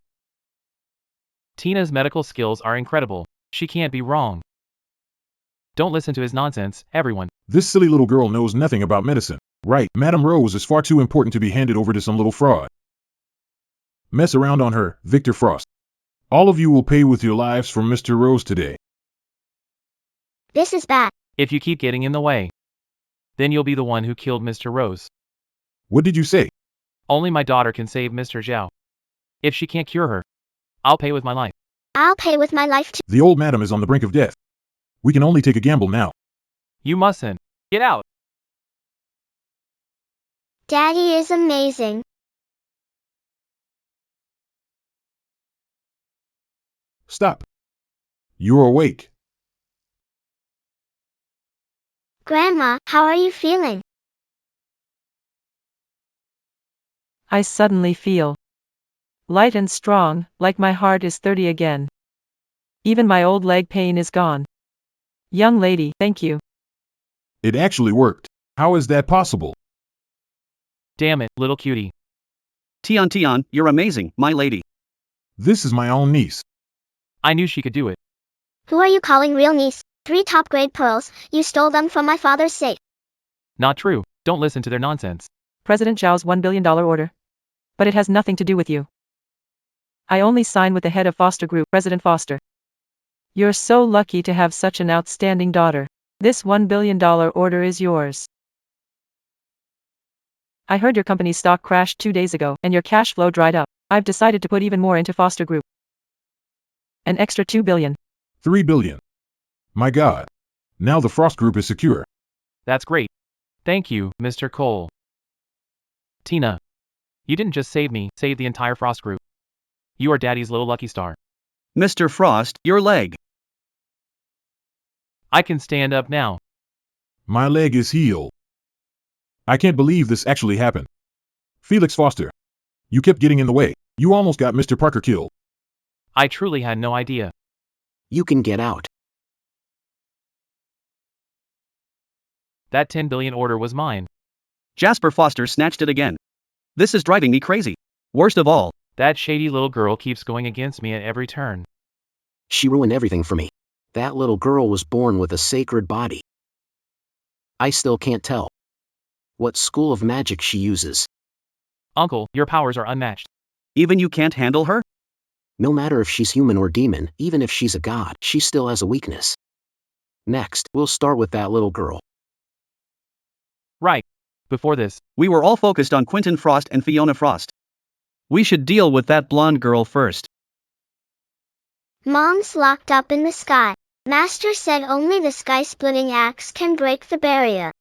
Tina's medical skills are incredible. She can't be wrong. Don't listen to his nonsense, everyone. This silly little girl knows nothing about medicine. Right, Madame Rose is far too important to be handed over to some little fraud. Mess around on her, Victor Frost. All of you will pay with your lives for Mr. Rose today. This is bad. If you keep getting in the way, then you'll be the one who killed Mr. Rose. What did you say? Only my daughter can save Mr. Zhao. If she can't cure her, I'll pay with my life. I'll pay with my life too. The old madam is on the brink of death. We can only take a gamble now. You mustn't. Get out. Daddy is amazing. Stop. You're awake. Grandma, how are you feeling? I suddenly feel light and strong, like my heart is 30 again. Even my old leg pain is gone. Young lady, thank you. It actually worked. How is that possible? Damn it, little cutie. Tian, you're amazing, my lady. This is my own niece. I knew she could do it. Who are you calling real niece? 3 top-grade pearls. You stole them from my father's safe. Not true. Don't listen to their nonsense. President Zhao's $1 billion order. But it has nothing to do with you. I only sign with the head of Foster Group, President Foster. You're so lucky to have such an outstanding daughter. This $1 billion order is yours. I heard your company's stock crashed 2 days ago, and your cash flow dried up. I've decided to put even more into Foster Group. An extra $2 billion. 3 billion. My God. Now the Frost Group is secure. That's great. Thank you, Mr. Cole. Tina, you didn't just save me, save the entire Frost Group. You are Daddy's little lucky star. Mr. Frost, your leg. I can stand up now. My leg is healed. I can't believe this actually happened. Felix Foster. You kept getting in the way. You almost got Mr. Parker killed. I truly had no idea. You can get out. That 10 billion order was mine. Jasper Foster snatched it again. This is driving me crazy. Worst of all, That shady little girl keeps going against me at every turn. She ruined everything for me. That little girl was born with a sacred body. I still can't tell what school of magic she uses. Uncle, your powers are unmatched. even you can't handle her? No matter if she's human or demon, even if she's a god, she still has a weakness. Next, we'll start with that little girl. Right. Before this, We were all focused on Quentin Frost and Fiona Frost. We should deal with that blonde girl first. Mom's locked up in the sky. Master said only the sky-splitting axe can break the barrier.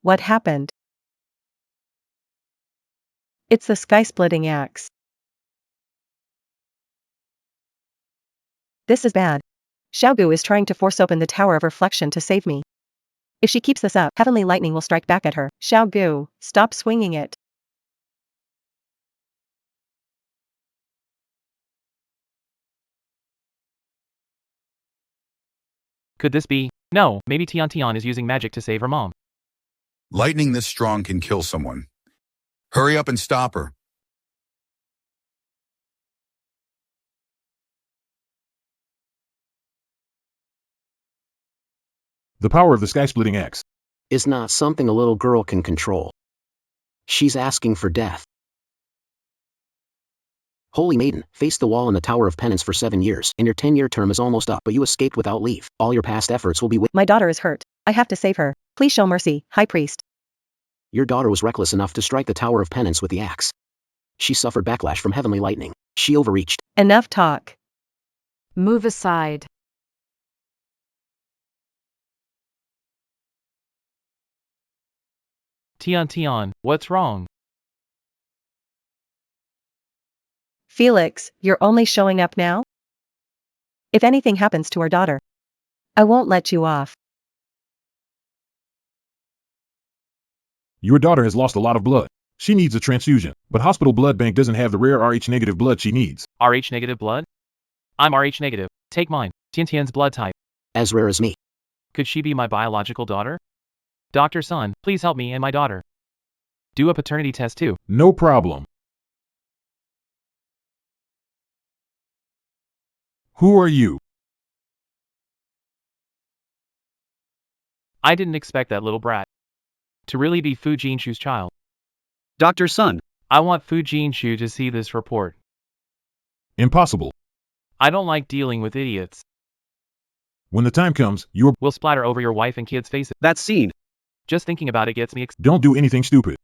What happened? It's the sky-splitting axe. This is bad. Xiaogu is trying to force open the Tower of Reflection to save me. If she keeps this up, heavenly lightning will strike back at her. Xiaogu, stop swinging it. could this be? No, maybe Tian is using magic to save her mom. Lightning this strong can kill someone. Hurry up and stop her. The power of the sky-splitting axe. Is not something a little girl can control. She's asking for death. Holy maiden, face the wall in the Tower of Penance for 7 years, and your 10-year term is almost up, but you escaped without leave. All your past efforts will be My daughter is hurt. I have to save her. Please show mercy, High Priest. Your daughter was reckless enough to strike the Tower of Penance with the axe. She suffered backlash from heavenly lightning. She overreached. Enough talk. Move aside. Tian, what's wrong? Felix, you're only showing up now? If anything happens to our daughter, I won't let you off. Your daughter has lost a lot of blood. She needs a transfusion, but hospital blood bank doesn't have the rare Rh-negative blood she needs. Rh-negative blood? I'm Rh-negative. Take mine. Tian's blood type. As rare as me. Could she be my biological daughter? Dr. Sun, please help me and my daughter. Do a paternity test too. No problem. Who are you? I didn't expect that little brat to really be Fu Jinshu's child. Dr. Sun. I want Fu Jinshu to see this report. Impossible. I don't like dealing with idiots. When the time comes, you're... We'll splatter over your wife and kids' faces. That scene. Just thinking about it gets me Don't do anything stupid.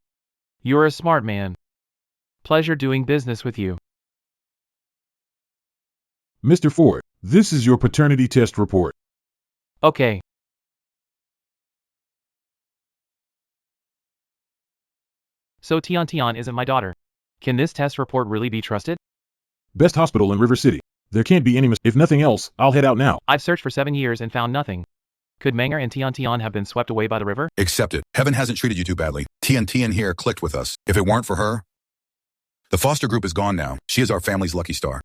You're a smart man. Pleasure doing business with you. Mr. Ford, this is your paternity test report. Okay. So Tian isn't my daughter. Can this test report really be trusted? Best hospital in River City. There can't be any If nothing else, I'll head out now. I've searched for 7 years and found nothing. Could Menger and Tian have been swept away by the river? Accept it. Heaven hasn't treated you too badly. Tian here clicked with us. If it weren't for her, the foster group is gone now. She is our family's lucky star.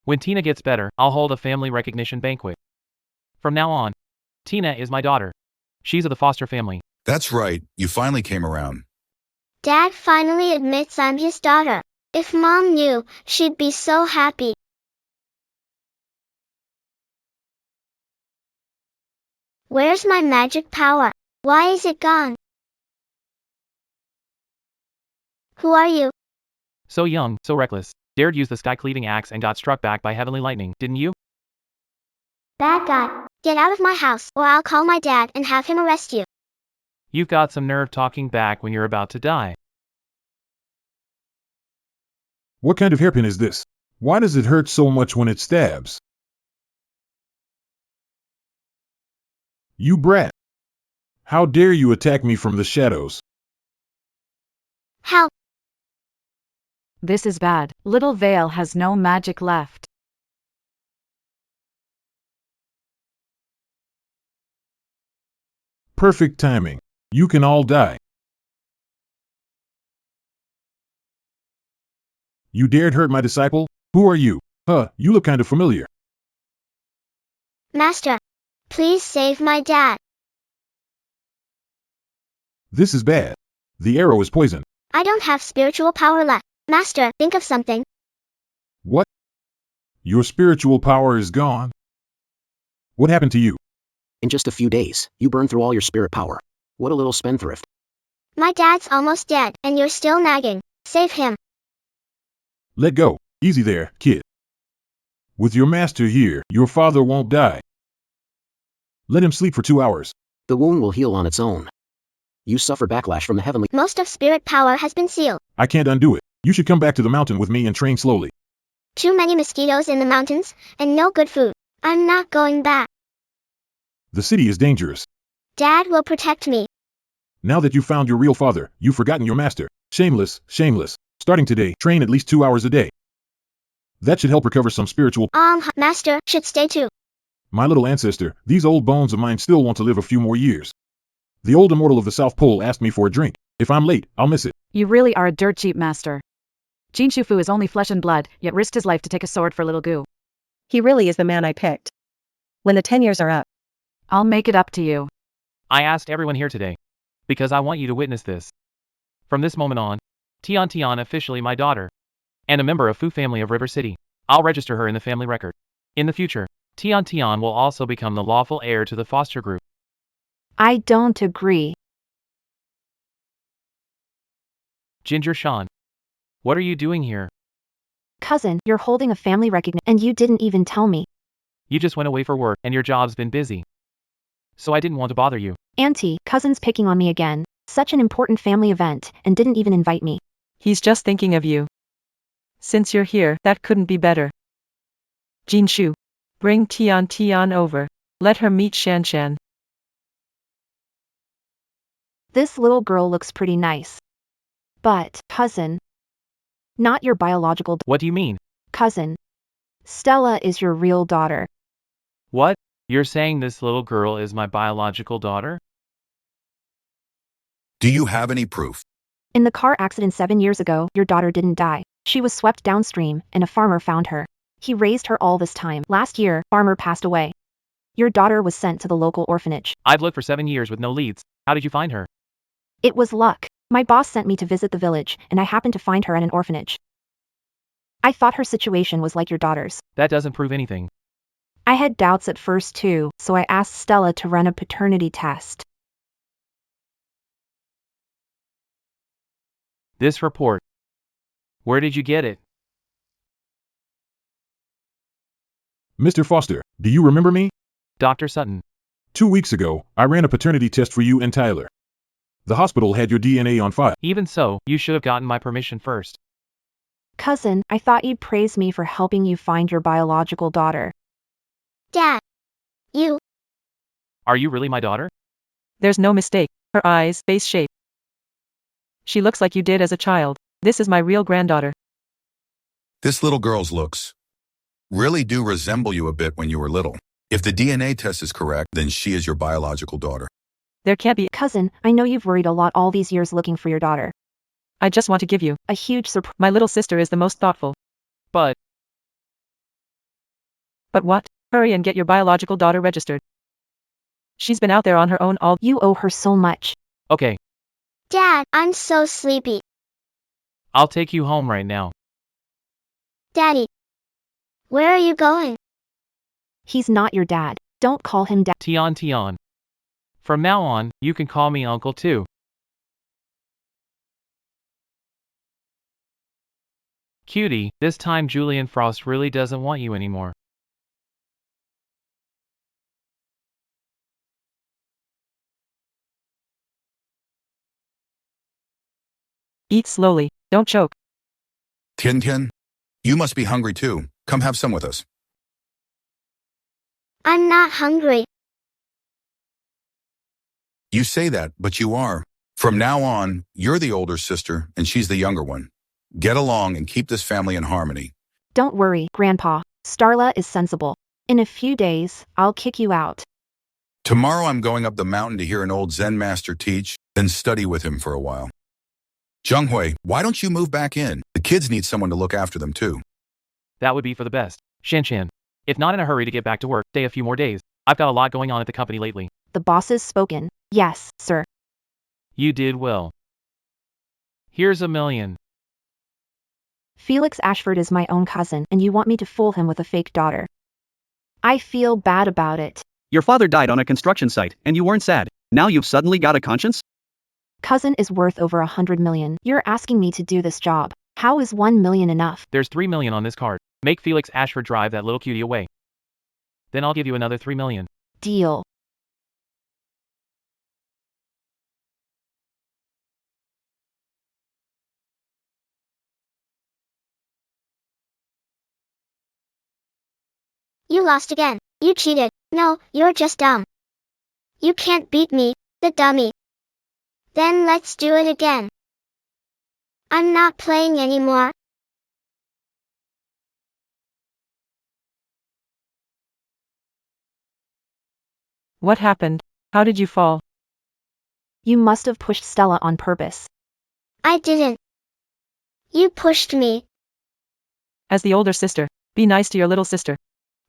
When Tina gets better, I'll hold a family recognition banquet. From now on, Tina is my daughter. She's of the foster family. That's right. You finally came around. Dad finally admits I'm his daughter. If Mom knew, she'd be so happy. Where's my magic power? Why is it gone? Who are you? So young, so reckless. Dared use the sky-cleaving axe and got struck back by heavenly lightning, didn't you? Bad guy. Get out of my house, or I'll call my dad and have him arrest you. You've got some nerve talking back when you're about to die. What kind of hairpin is this? Why does it hurt so much when it stabs? You brat. How dare you attack me from the shadows? Help! This is bad. Little Vale has no magic left. Perfect timing. You can all die. You dared hurt my disciple? Who are you? You look kind of familiar. Master, please save my dad. This is bad. The arrow is poison. I don't have spiritual power left. Master, think of something. What? Your spiritual power is gone? What happened to you? In just a few days, you burned through all your spirit power. What a little spendthrift. My dad's almost dead, and you're still nagging. Save him. Let go. Easy there, kid. With your master here, your father won't die. Let him sleep for 2 hours. The wound will heal on its own. You suffered backlash from the heavenly... Most of spirit power has been sealed. I can't undo it. You should come back to the mountain with me and train slowly. Too many mosquitoes in the mountains, and no good food. I'm not going back. The city is dangerous. Dad will protect me. Now that you've found your real father, you've forgotten your master. Shameless, shameless. Starting today, train at least 2 hours a day. That should help recover some spiritual... Master should stay too. My little ancestor, these old bones of mine still want to live a few more years. The old immortal of the South Pole asked me for a drink. If I'm late, I'll miss it. You really are a dirt cheap master. Jinshu Fu is only flesh and blood, yet risked his life to take a sword for little Gu. He really is the man I picked. When the 10 years are up, I'll make it up to you. I asked everyone here today, because I want you to witness this. From this moment on, Tian officially my daughter, and a member of Fu family of River City. I'll register her in the family record. In the future, Tian will also become the lawful heir to the foster group. I don't agree. Ginger Shan, what are you doing here? Cousin, you're holding a family recognition and you didn't even tell me. You just went away for work and your job's been busy. So I didn't want to bother you. Auntie, cousin's picking on me again. Such an important family event and didn't even invite me. He's just thinking of you. Since you're here, that couldn't be better. Jinshu, bring Tian over. Let her meet Shan. This little girl looks pretty nice. But, cousin, not your biological What do you mean? cousin. Stella is your real daughter. What? You're saying this little girl is my biological daughter? Do you have any proof? In the car accident 7 years ago, your daughter didn't die. She was swept downstream, and a farmer found her. He raised her all this time. Last year, farmer passed away. Your daughter was sent to the local orphanage. I've looked for 7 years with no leads. How did you find her? It was luck. My boss sent me to visit the village, and I happened to find her at an orphanage. I thought her situation was like your daughter's. That doesn't prove anything. I had doubts at first too, so I asked Stella to run a paternity test. This report. Where did you get it? Mr. Foster, do you remember me? Dr. Sutton. 2 weeks ago, I ran a paternity test for you and Tyler. The hospital had your DNA on file. Even so, you should have gotten my permission first. Cousin, I thought you'd praise me for helping you find your biological daughter. Dad. You. Are you really my daughter? There's no mistake. Her eyes, face shape. She looks like you did as a child. This is my real granddaughter. This little girl's looks really do resemble you a bit when you were little. If the DNA test is correct, then she is your biological daughter. There can't be. Cousin, I know you've worried a lot all these years looking for your daughter. I just want to give you a huge surprise. My little sister is the most thoughtful. But what? Hurry and get your biological daughter registered. She's been out there on her own all. You owe her so much. okay, Dad, I'm so sleepy. I'll take you home right now. Daddy. Where are you going? He's not your dad. Don't call him dad. Tian. From now on, you can call me uncle too. Cutie, this time Julian Frost really doesn't want you anymore. Eat slowly, don't choke. Tian, you must be hungry too. Come have some with us. I'm not hungry. You say that, but you are. From now on, you're the older sister and she's the younger one. Get along and keep this family in harmony. Don't worry, Grandpa. Starla is sensible. In a few days, I'll kick you out. Tomorrow I'm going up the mountain to hear an old Zen master teach, then study with him for a while. Junghui, why don't you move back in? The kids need someone to look after them too. That would be for the best. Shan. If not in a hurry to get back to work, stay a few more days. I've got a lot going on at the company lately. The boss has spoken. Yes, sir. You did well. Here's $1 million. Felix Ashford is my own cousin, and you want me to fool him with a fake daughter. I feel bad about it. Your father died on a construction site, and you weren't sad. Now you've suddenly got a conscience? Cousin is worth over 100 million. You're asking me to do this job. How is 1 million enough? There's 3 million on this card. Make Felix Ashford drive that little cutie away. Then I'll give you another 3 million. Deal. You lost again. You cheated. No, you're just dumb. You can't beat me, the dummy. Then let's do it again. I'm not playing anymore. What happened? How did you fall? You must have pushed Stella on purpose. I didn't. You pushed me. As the older sister, be nice to your little sister.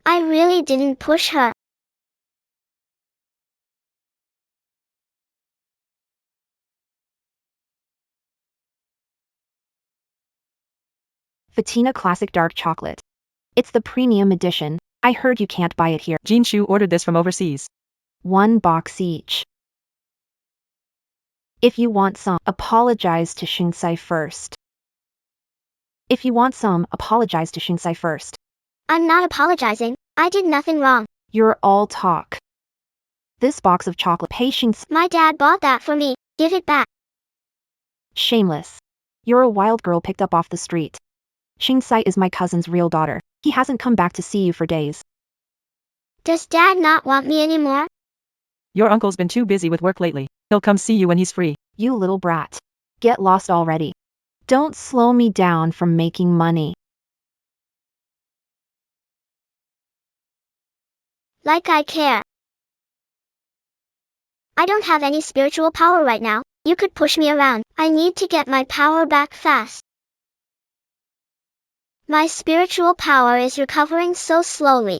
I really didn't push her. Fatina Classic Dark Chocolate. It's the premium edition. I heard you can't buy it here. Jinshu ordered this from overseas. 1 box each. If you want some, apologize to Shinsai first. If you want some, apologize to Shinsai first. I'm not apologizing. I did nothing wrong. You're all talk. This box of chocolate, pay Shinsai. My dad bought that for me. Give it back. Shameless. You're a wild girl picked up off the street. Shinsai is my cousin's real daughter. He hasn't come back to see you for days. Does dad not want me anymore? Your uncle's been too busy with work lately. He'll come see you when he's free. You little brat. Get lost already. Don't slow me down from making money. Like I care. I don't have any spiritual power right now. You could push me around. I need to get my power back fast. My spiritual power is recovering so slowly.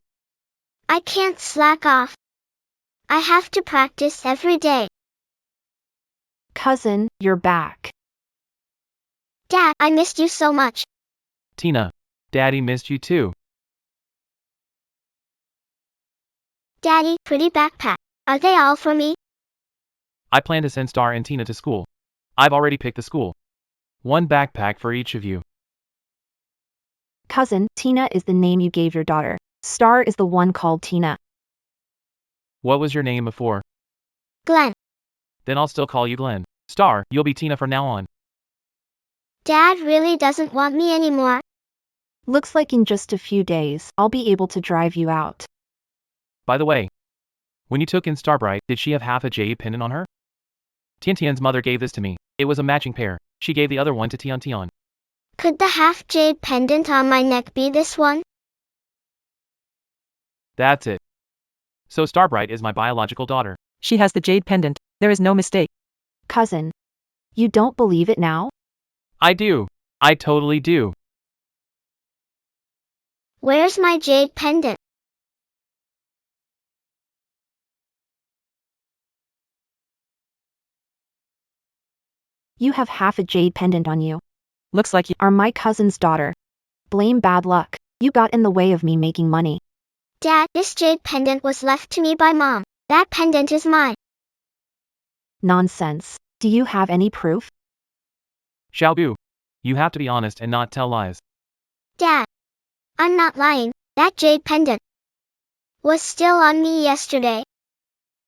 I can't slack off. I have to practice every day. Cousin, you're back. Dad, I missed you so much. Tina, Daddy missed you too. Daddy, pretty backpack. Are they all for me? I plan to send Star and Tina to school. I've already picked the school. One backpack for each of you. Cousin, Tina is the name you gave your daughter. Star is the one called Tina. What was your name before? Glenn. Then I'll still call you Glenn. Star, you'll be Tina from now on. Dad really doesn't want me anymore. Looks like in just a few days, I'll be able to drive you out. By the way, when you took in Starbright, did she have half a jade pendant on her? Tiantian's mother gave this to me. It was a matching pair. She gave the other one to Tian. Could the half jade pendant on my neck be this one? That's it. So Starbright is my biological daughter. She has the jade pendant. There is no mistake. Cousin. You don't believe it now? I do. I totally do. Where's my jade pendant? You have half a jade pendant on you. Looks like you Are my cousin's daughter. Blame bad luck. You got in the way of me making money. Dad, this jade pendant was left to me by Mom. That pendant is mine. Nonsense. Do you have any proof? Xiaobu, you have to be honest and not tell lies. Dad, I'm not lying. That jade pendant was still on me yesterday.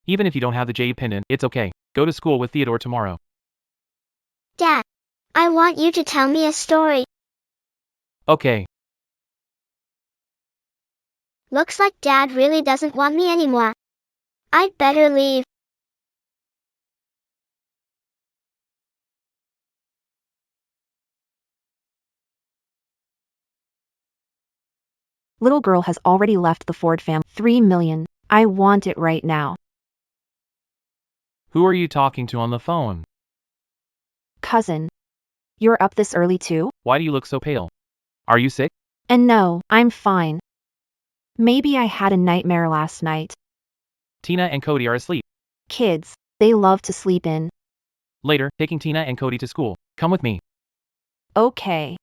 Even if you don't have the jade pendant, it's okay. Go to school with Theodore tomorrow. Dad, I want you to tell me a story. Okay. Looks like Dad really doesn't want me anymore. I'd better leave. Little girl has already left the Ford family. 3 million. I want it right now. Who are you talking to on the phone? Cousin. You're up this early too? Why do you look so pale? Are you sick? And no, I'm fine. Maybe I had a nightmare last night. Tina and Cody are asleep. Kids, they love to sleep in. Later, taking Tina and Cody to school. Come with me. Okay.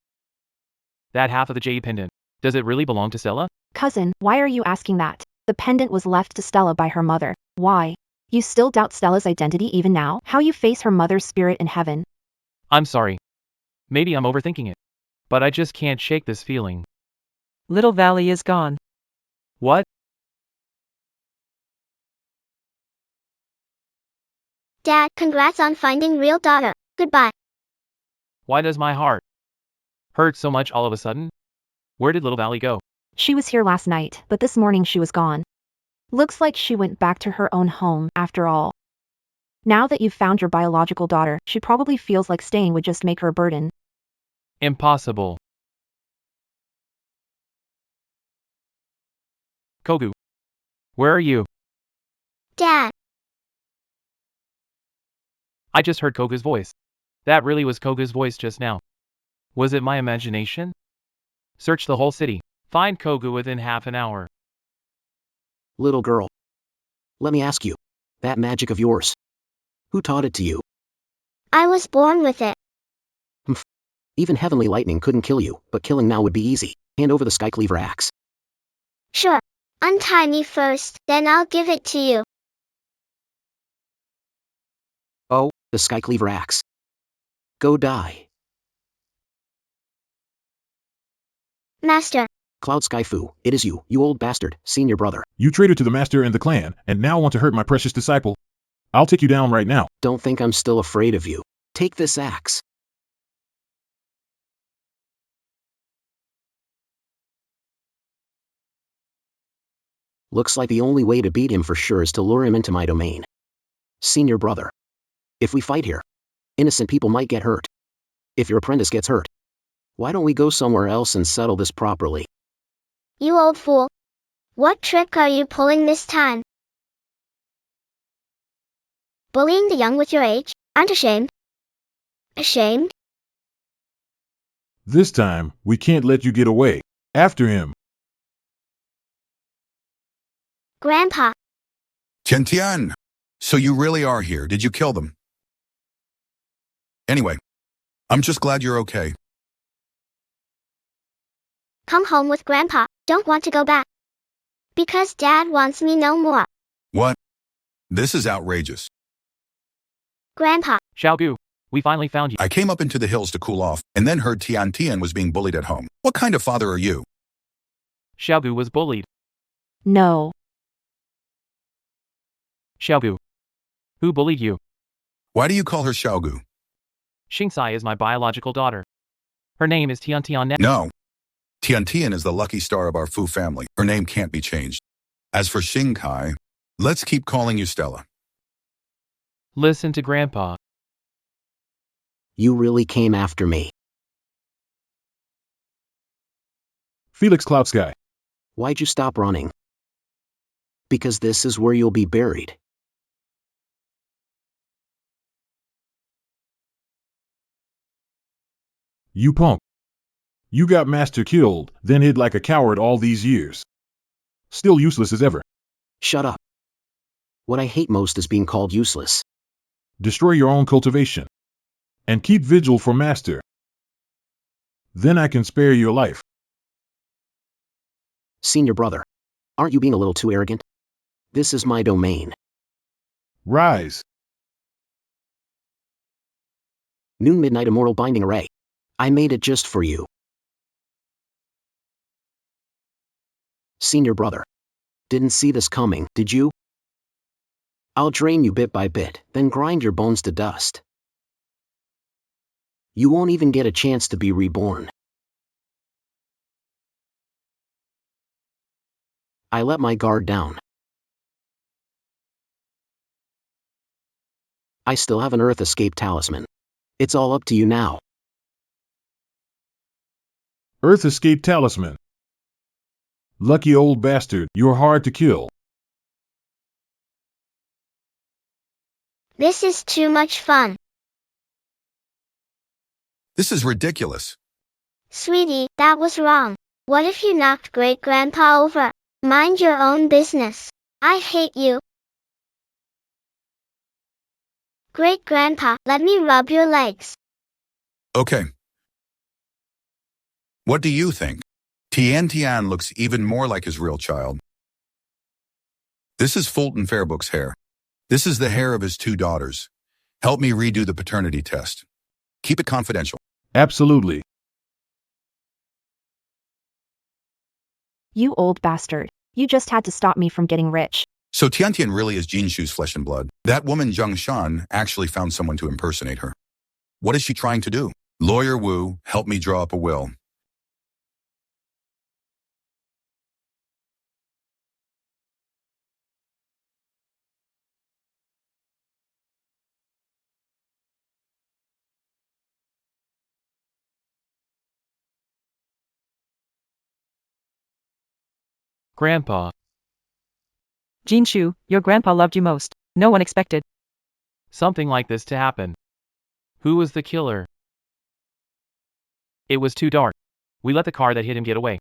That half of the jade pendant. Does it really belong to Stella? Cousin, why are you asking that? The pendant was left to Stella by her mother. Why? You still doubt Stella's identity even now? How you face her mother's spirit in heaven? I'm sorry. Maybe I'm overthinking it. But I just can't shake this feeling. Little Valley is gone. What? Dad, congrats on finding real daughter. Goodbye. Why does my heart hurt so much all of a sudden? Where did Little Valley go? She was here last night, but this morning she was gone. Looks like she went back to her own home, after all. Now that you've found your biological daughter, she probably feels like staying would just make her a burden. Impossible. Kogu. Where are you? Dad, I just heard Kogu's voice. That really was Kogu's voice just now. Was it my imagination? Search the whole city. Find Kogu within half an hour. Little girl. Let me ask you. That magic of yours. Who taught it to you? I was born with it. Even heavenly lightning couldn't kill you, but killing now would be easy. Hand over the skycleaver axe. Sure. Untie me first, then I'll give it to you. Oh, the skycleaver axe. Go die. Master. Cloud Sky Fu, it is you, you old bastard, senior brother. You traitor to the master and the clan, and now want to hurt my precious disciple. I'll take you down right now. Don't think I'm still afraid of you. Take this axe. Looks like the only way to beat him for sure is to lure him into my domain. Senior brother. If we fight here, innocent people might get hurt. If your apprentice gets hurt, why don't we go somewhere else and settle this properly? You old fool. What trick are you pulling this time? Bullying the young with your age? Aren't ashamed? Ashamed? This time, we can't let you get away. After him. Grandpa. Tian, so you really are here. Did you kill them? Anyway, I'm just glad you're okay. Come home with Grandpa. Don't want to go back. Because Dad wants me no more. What? This is outrageous. Grandpa. Xiaogu, we finally found you. I came up into the hills to cool off, and then heard Tian was being bullied at home. What kind of father are you? Xiaogu was bullied. No. Xiaogu. Who bullied you? Why do you call her Xiaogu? Xingxai is my biological daughter. Her name is Tian now. No. Tian is the lucky star of our Fu family. Her name can't be changed. As for Xingkai, let's keep calling you Stella. Listen to Grandpa. You really came after me. Felix Cloud Sky. Why'd you stop running? Because this is where you'll be buried. You punk. You got Master killed, then hid like a coward all these years. Still useless as ever. Shut up. What I hate most is being called useless. Destroy your own cultivation. And keep vigil for Master. Then I can spare your life. Senior brother. Aren't you being a little too arrogant? This is my domain. Rise. Noon Midnight Immortal Binding Array. I made it just for you. Senior brother. Didn't see this coming, did you? I'll drain you bit by bit, then grind your bones to dust. You won't even get a chance to be reborn. I let my guard down. I still have an Earth Escape talisman. It's all up to you now. Earth Escape Talisman. Lucky old bastard, you're hard to kill. This is too much fun. This is ridiculous. Sweetie, that was wrong. What if you knocked Great-Grandpa over? Mind your own business. I hate you. Great-Grandpa, let me rub your legs. Okay. What do you think? Tian looks even more like his real child. This is Fulton Fairbook's hair. This is the hair of his 2 daughters. Help me redo the paternity test. Keep it confidential. Absolutely. You old bastard. You just had to stop me from getting rich. So Tian really is Jinshu's flesh and blood. That woman Zhang Shan actually found someone to impersonate her. What is she trying to do? Lawyer Wu, help me draw up a will. Grandpa. Jinshu, your grandpa loved you most. No one expected Something like this to happen. Who was the killer? It was too dark. We let the car that hit him get away.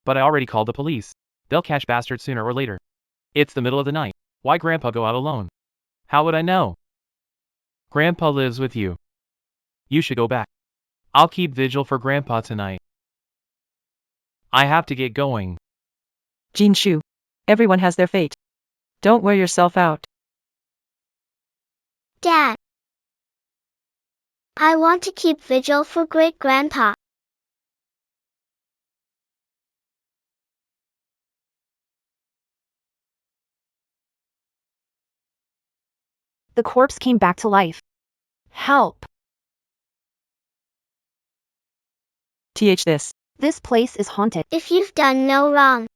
But I already called the police. They'll catch bastard sooner or later. It's the middle of the night. Why Grandpa go out alone? How would I know? Grandpa lives with you. You should go back. I'll keep vigil for Grandpa tonight. I have to get going. Jinshu. Everyone has their fate. Don't wear yourself out. Dad. I want to keep vigil for Great-Grandpa. The corpse came back to life. Help! This. This place is haunted. If you've done no wrong.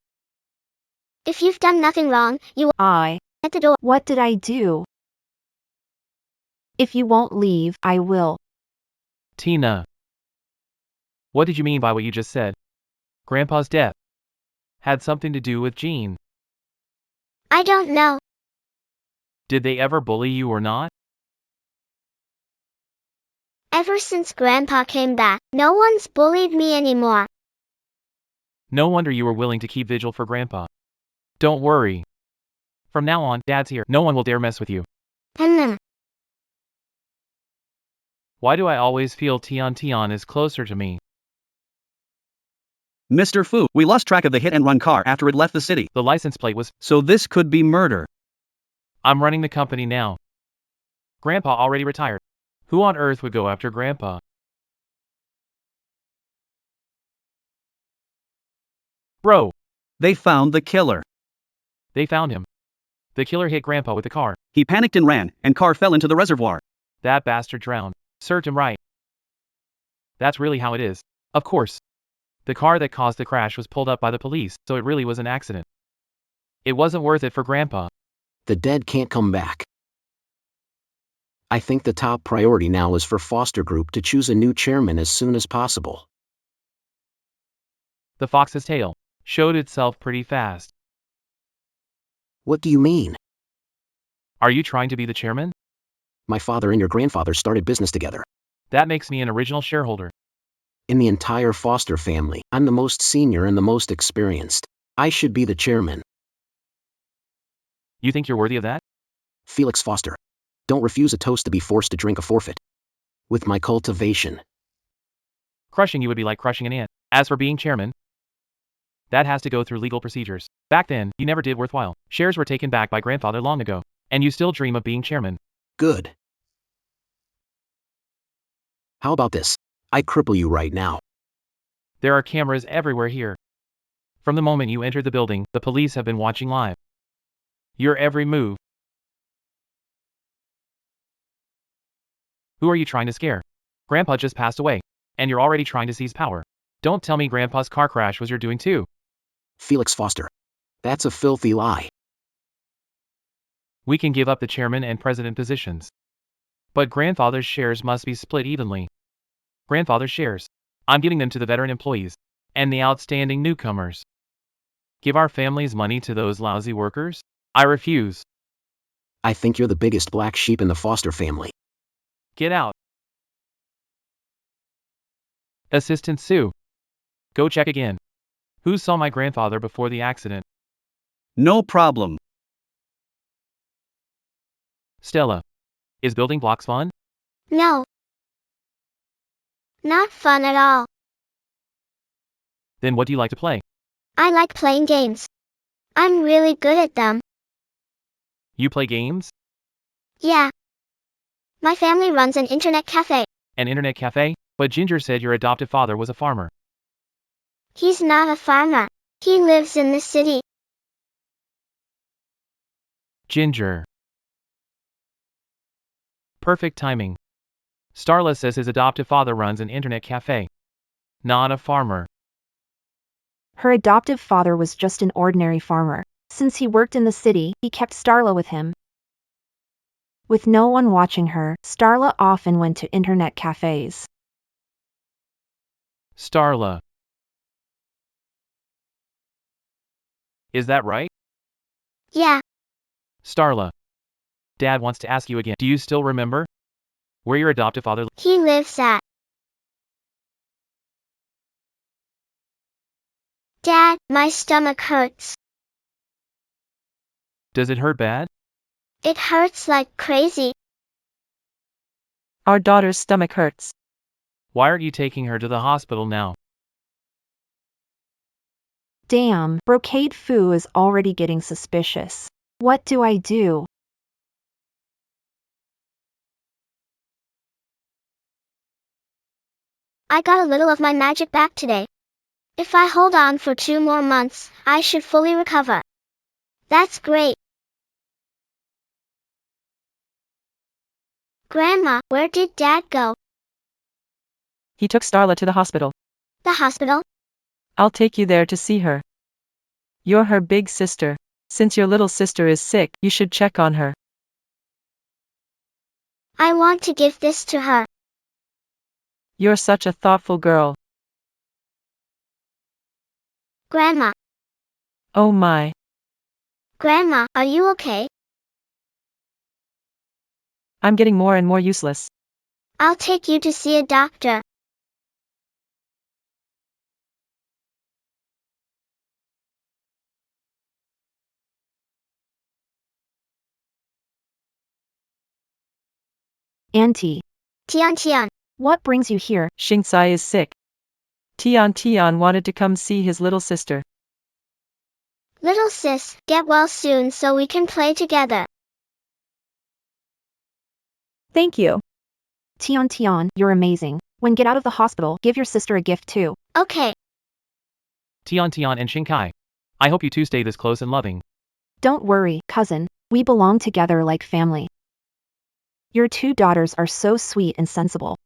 If you've done nothing wrong, you at the door. What did I do? If you won't leave, I will. Tina. What did you mean by what you just said? Grandpa's death had something to do with Jean. I don't know. Did they ever bully you or not? Ever since Grandpa came back, no one's bullied me anymore. No wonder you were willing to keep vigil for Grandpa. Don't worry. From now on, Dad's here. No one will dare mess with you. Why do I always feel Tian is closer to me? Mr. Fu, we lost track of the hit-and-run car after it left the city. The license plate was... So this could be murder. I'm running the company now. Grandpa already retired. Who on earth would go after Grandpa? Bro, They found the killer. they found him. The killer hit Grandpa with the car. He panicked and ran, and car fell into the reservoir. That bastard drowned. Served him right. That's really how it is. Of course. The car that caused the crash was pulled up by the police, so it really was an accident. It wasn't worth it for Grandpa. The dead can't come back. I think the top priority now is for Foster Group to choose a new chairman as soon as possible. The fox's tail showed itself pretty fast. What do you mean? Are you trying to be the chairman? My father and your grandfather started business together. That makes me an original shareholder. In the entire Foster family, I'm the most senior and the most experienced. I should be the chairman. You think you're worthy of that? Felix Foster. Don't refuse a toast to be forced to drink a forfeit. With my cultivation. Crushing you would be like crushing an ant. As for being chairman, that has to go through legal procedures. Back then, you never did worthwhile. Shares were taken back by Grandfather long ago. And you still dream of being chairman. Good. How about this? I cripple you right now. There are cameras everywhere here. From the moment you entered the building, the police have been watching live. Your every move. Who are you trying to scare? Grandpa just passed away. And you're already trying to seize power. Don't tell me Grandpa's car crash was your doing too. Felix Foster. That's a filthy lie. We can give up the chairman and president positions. But Grandfather's shares must be split evenly. Grandfather's shares. I'm giving them to the veteran employees. And the outstanding newcomers. Give our family's money to those lousy workers? I refuse. I think you're the biggest black sheep in the Foster family. Get out. Assistant Sue. Go check again. Who saw my grandfather before the accident? No problem. Stella. Is building blocks fun? No. Not fun at all. Then what do you like to play? I like playing games. I'm really good at them. You play games? Yeah. My family runs an internet cafe. An internet cafe? But Ginger said your adoptive father was a farmer. He's not a farmer. He lives in the city. Ginger. Perfect timing. Starla says his adoptive father runs an internet cafe. Not a farmer. Her adoptive father was just an ordinary farmer. Since he worked in the city, he kept Starla with him. With no one watching her, Starla often went to internet cafes. Starla. Is that right? Yeah. Starla. Dad wants to ask you again. Do you still remember where your adoptive father lives? He lives at. Dad, my stomach hurts. Does it hurt bad? It hurts like crazy. Our daughter's stomach hurts. Why aren't you taking her to the hospital now? Damn, Brocade Fu is already getting suspicious. What do I do? I got a little of my magic back today. If I hold on for 2 more months, I should fully recover. That's great. Grandma, where did Dad go? He took Starla to the hospital. The hospital? I'll take you there to see her. You're her big sister. Since your little sister is sick, you should check on her. I want to give this to her. You're such a thoughtful girl. Grandma. Oh my. Grandma, are you okay? I'm getting more and more useless. I'll take you to see a doctor. Auntie, Tian, what brings you here? Shingsai is sick. Tian wanted to come see his little sister. little sis, get well soon so we can play together. Thank you. Tian, you're amazing. When get out of the hospital, give your sister a gift too. Okay. Tian and Shinkai. I hope you two stay this close and loving. Don't worry, cousin. We belong together like family. Your two daughters are so sweet and sensible.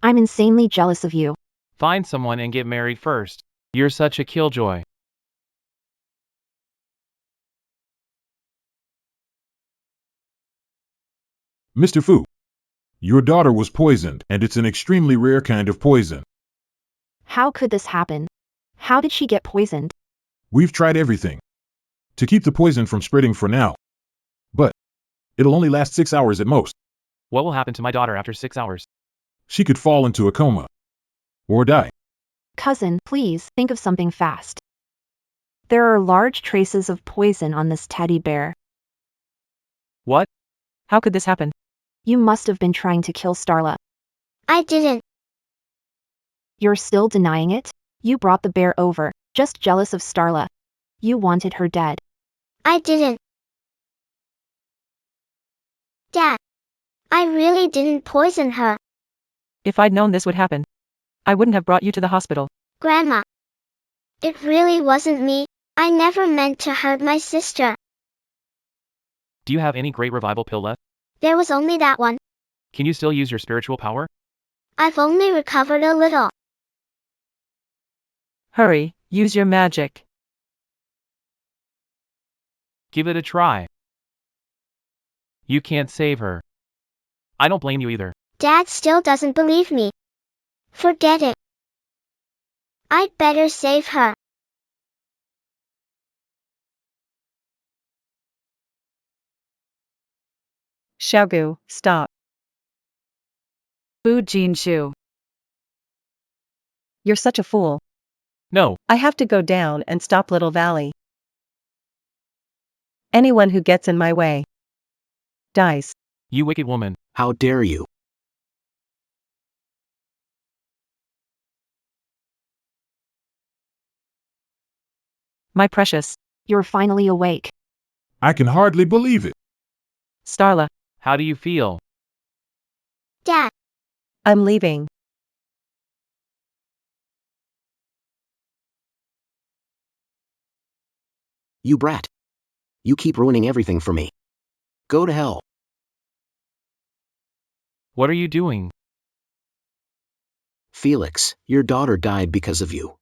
I'm insanely jealous of you. Find someone and get married first. You're such a killjoy. Mr. Fu, your daughter was poisoned, and it's an extremely rare kind of poison. How could this happen? How did she get poisoned? We've tried everything to keep the poison from spreading for now, but it'll only last 6 hours at most. What will happen to my daughter after 6 hours? She could fall into a coma or die. Cousin, please, think of something fast. There are large traces of poison on this teddy bear. What? How could this happen? You must have been trying to kill Starla. I didn't. You're still denying it? You brought the bear over, just jealous of Starla. You wanted her dead. I didn't. Dad. I really didn't poison her. If I'd known this would happen, I wouldn't have brought you to the hospital. Grandma. It really wasn't me. I never meant to hurt my sister. Do you have any great revival pill left? There was only that one. Can you still use your spiritual power? I've only recovered a little. Hurry, use your magic. Give it a try. You can't save her. I don't blame you either. Dad still doesn't believe me. Forget it. I'd better save her. Xiaogu, stop. Fu Jinshu. You're such a fool. No, I have to go down and stop Little Valley. Anyone who gets in my way dies. you wicked woman. How dare you? My precious. You're finally awake. I can hardly believe it. Starla. How do you feel? Dad. I'm leaving. You brat. You keep ruining everything for me. Go to hell. What are you doing? Felix, your daughter died because of you.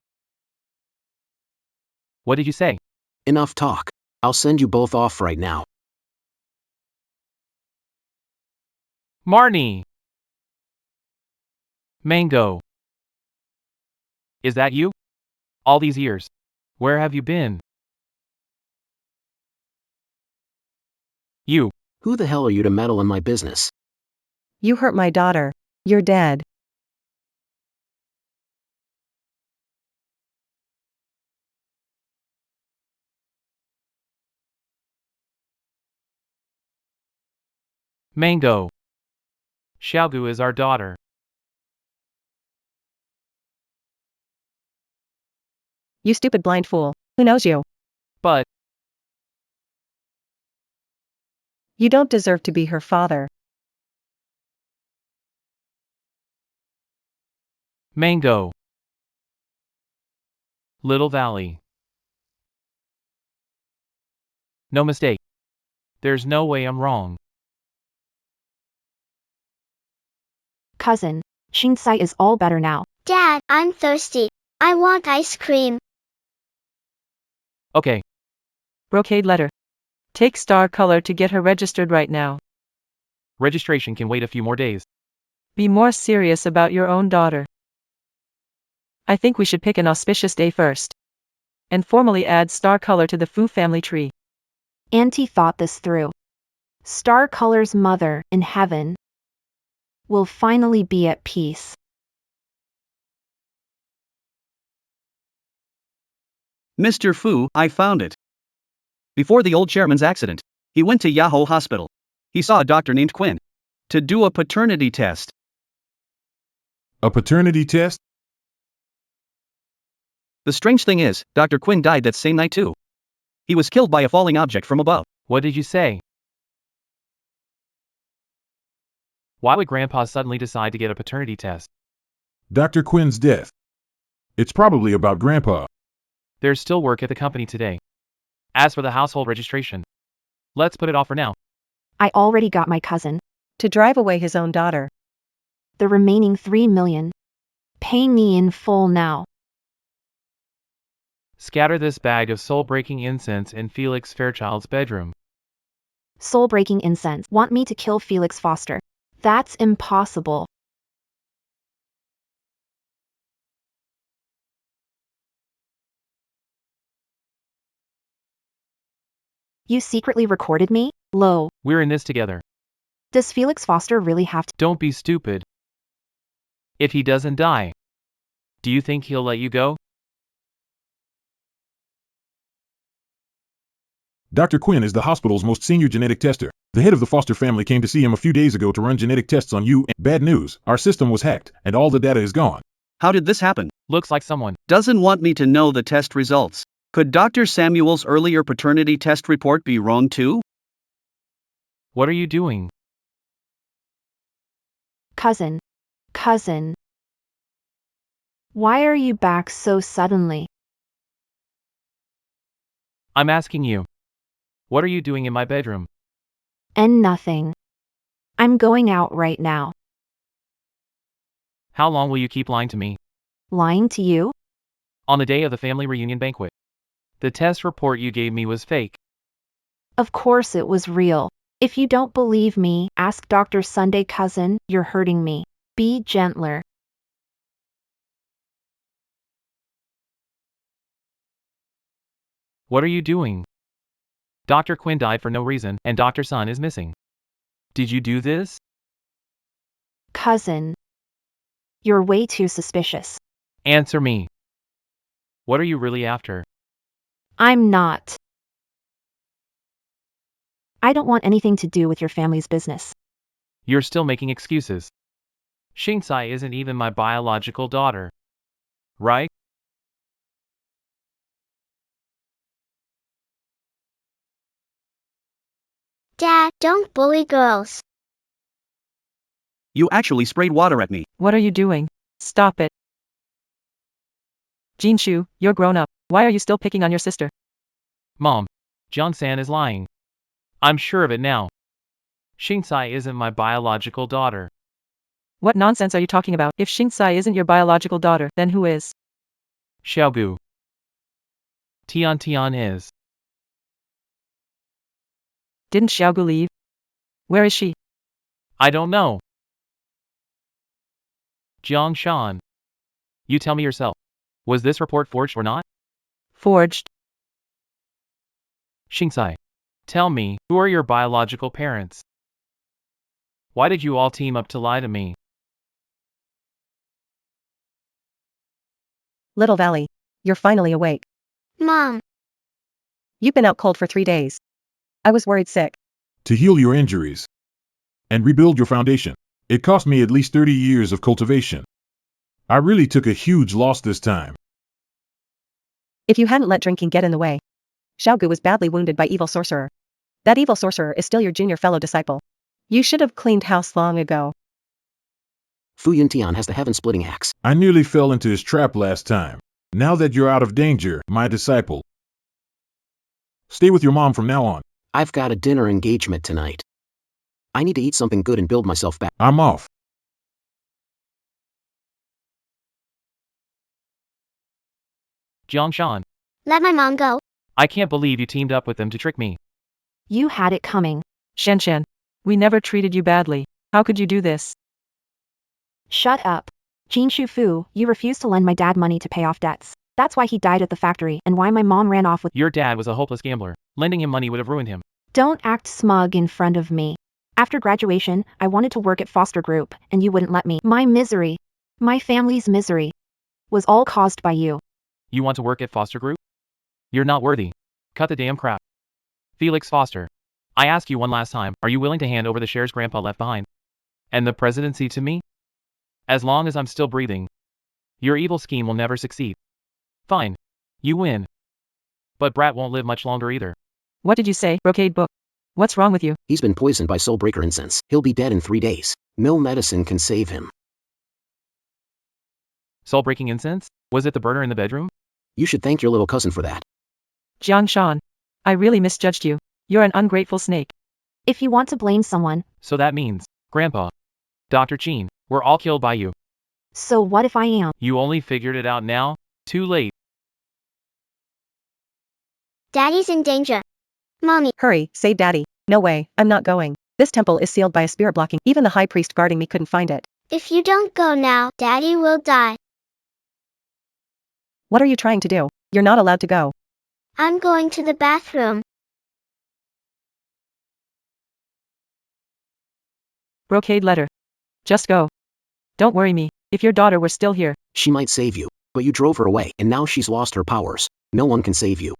What did you say? Enough talk. I'll send you both off right now. Marnie! Mango! Is that you? All these years. Where have you been? You. Who the hell are you to meddle in my business? You hurt my daughter. You're dead. Mango. Xiaogu is our daughter. You stupid blind fool. Who knows you? But, You don't deserve to be her father. Mango. Little Valley. No mistake. There's no way I'm wrong. Cousin, Shinsai is all better now. Dad, I'm thirsty. I want ice cream. Okay. Brocade letter. Take star color to get her registered right now. Registration can wait a few more days. Be more serious about your own daughter. I think we should pick an auspicious day first. And formally add star color to the Fu family tree. Auntie thought this through. Star Color's mother, in heaven, will finally be at peace. Mr. Fu, I found it. Before the old chairman's accident, he went to Yahoo Hospital. He saw a doctor named Quinn to do a paternity test. A paternity test? The strange thing is, Dr. Quinn died that same night too. He was killed by a falling object from above. What did you say? Why would Grandpa suddenly decide to get a paternity test? Dr. Quinn's death. It's probably about Grandpa. There's still work at the company today. As for the household registration, let's put it off for now. I already got my cousin. To drive away his own daughter. The remaining 3 million. Pay me in full now. Scatter this bag of soul-breaking incense in Felix Fairchild's bedroom. Soul-breaking incense. Want me to kill Felix Foster? That's impossible. You secretly recorded me? Low. We're in this together. Does Felix Foster really have to? Don't be stupid. If he doesn't die, do you think he'll let you go? Dr. Quinn is the hospital's most senior genetic tester. The head of the Foster family came to see him a few days ago to run genetic tests on you. Bad news, our system was hacked, and all the data is gone. How did this happen? Looks like someone Doesn't want me to know the test results. Could Dr. Samuel's earlier paternity test report be wrong too? What are you doing? Cousin. Cousin. Why are you back so suddenly? I'm asking you. What are you doing in my bedroom? And nothing. I'm going out right now. How long will you keep lying to me? Lying to you? On the day of the family reunion banquet, the test report you gave me was fake. Of course it was real. If you don't believe me, ask Dr. Sunday. Cousin, you're hurting me. Be gentler. What are you doing? Dr. Quinn died for no reason, and Dr. Sun is missing. Did you do this? Cousin. You're way too suspicious. Answer me. What are you really after? I'm not. I don't want anything to do with your family's business. You're still making excuses. Shinsai isn't even my biological daughter. Right? Dad, don't bully girls. You actually sprayed water at me. What are you doing? Stop it. Jinshu, you're grown up. Why are you still picking on your sister? Mom, John-san is lying. I'm sure of it now. Shinsai isn't my biological daughter. What nonsense are you talking about? If Shinsai isn't your biological daughter, then who is? Xiaogu. Tian is. Didn't Xiaogu leave? Where is she? I don't know. Jiang Shan. You tell me yourself. Was this report forged or not? Forged. Shinsai. Tell me, who are your biological parents? Why did you all team up to lie to me? Little Valley. You're finally awake. Mom. You've been out cold for 3 days. I was worried sick. To heal your injuries and rebuild your foundation. It cost me at least 30 years of cultivation. I really took a huge loss this time. If you hadn't let drinking get in the way. Xiaogu was badly wounded by evil sorcerer. That evil sorcerer is still your junior fellow disciple. You should have cleaned house long ago. Fu Yuntian has the heaven-splitting axe. I nearly fell into his trap last time. Now that you're out of danger, my disciple. Stay with your mom from now on. I've got a dinner engagement tonight. I need to eat something good and build myself back. I'm off. Jiangshan. Let my mom go. I can't believe you teamed up with them to trick me. You had it coming. Shen, we never treated you badly. How could you do this? Shut up. Jin Shufu, you refused to lend my dad money to pay off debts. That's why he died at the factory and why my mom ran off with— Your dad was a hopeless gambler. Lending him money would have ruined him. Don't act smug in front of me. After graduation, I wanted to work at Foster Group, and you wouldn't let me. My misery, my family's misery, was all caused by you. You want to work at Foster Group? You're not worthy. Cut the damn crap. Felix Foster. I ask you one last time, are you willing to hand over the shares Grandpa left behind? And the presidency to me? As long as I'm still breathing. Your evil scheme will never succeed. Fine. You win. But Brat won't live much longer either. What did you say, Brocade Book? What's wrong with you? He's been poisoned by soul-breaker incense. He'll be dead in 3 days. No medicine can save him. Soul-breaking incense? Was it the burner in the bedroom? You should thank your little cousin for that. Jiangshan, I really misjudged you. You're an ungrateful snake. If you want to blame someone, So that means, Grandpa, Dr. Chin, we're all killed by you. so what if I am? You only figured it out now? Too late. Daddy's in danger. Mommy, Hurry, say daddy. No way, I'm not going. This temple is sealed by a spirit blocking. Even the high priest guarding me couldn't find it. if you don't go now, Daddy will die. What are you trying to do? You're not allowed to go. I'm going to the bathroom. Brocade letter. Just go. Don't worry me. If your daughter were still here, She might save you, but you drove her away, and now she's lost her powers. No one can save you.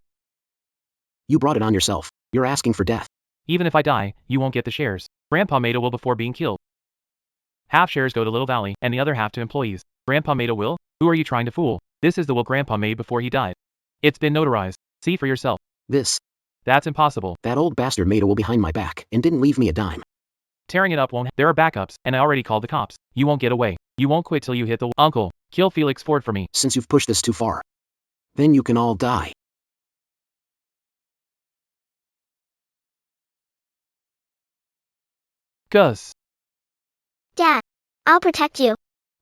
You brought it on yourself. You're asking for death. Even if I die, you won't get the shares. Grandpa made a will before being killed. Half shares go to Little Valley, and the other half to employees. Grandpa made a will? Who are you trying to fool? This is the will Grandpa made before he died. It's been notarized. See for yourself. That's impossible. That old bastard made a will behind my back, and didn't leave me a dime. Tearing it up won't. There are backups, and I already called the cops. You won't get away. You won't quit till you hit the uncle. Kill Felix Ford for me. Since you've pushed this too far, then you can all die. Gus. Dad, I'll protect you.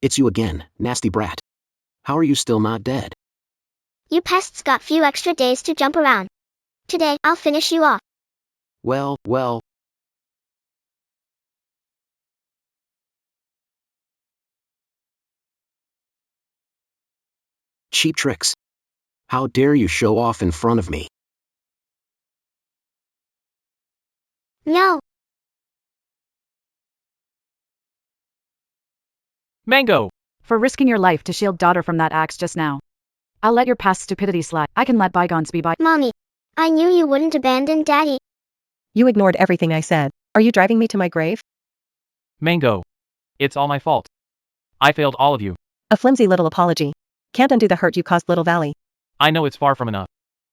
It's you again, nasty brat. How are you still not dead? You pests got few extra days to jump around. Today, I'll finish you off. Well. Cheap tricks. How dare you show off in front of me? No, Mango. For risking your life to shield daughter from that axe just now. I'll let your past stupidity slide. I can let bygones be by. Mommy. I knew you wouldn't abandon Daddy. You ignored everything I said. Are you driving me to my grave? Mango. It's all my fault. I failed all of you. A flimsy little apology. Can't undo the hurt you caused Little Valley. I know it's far from enough.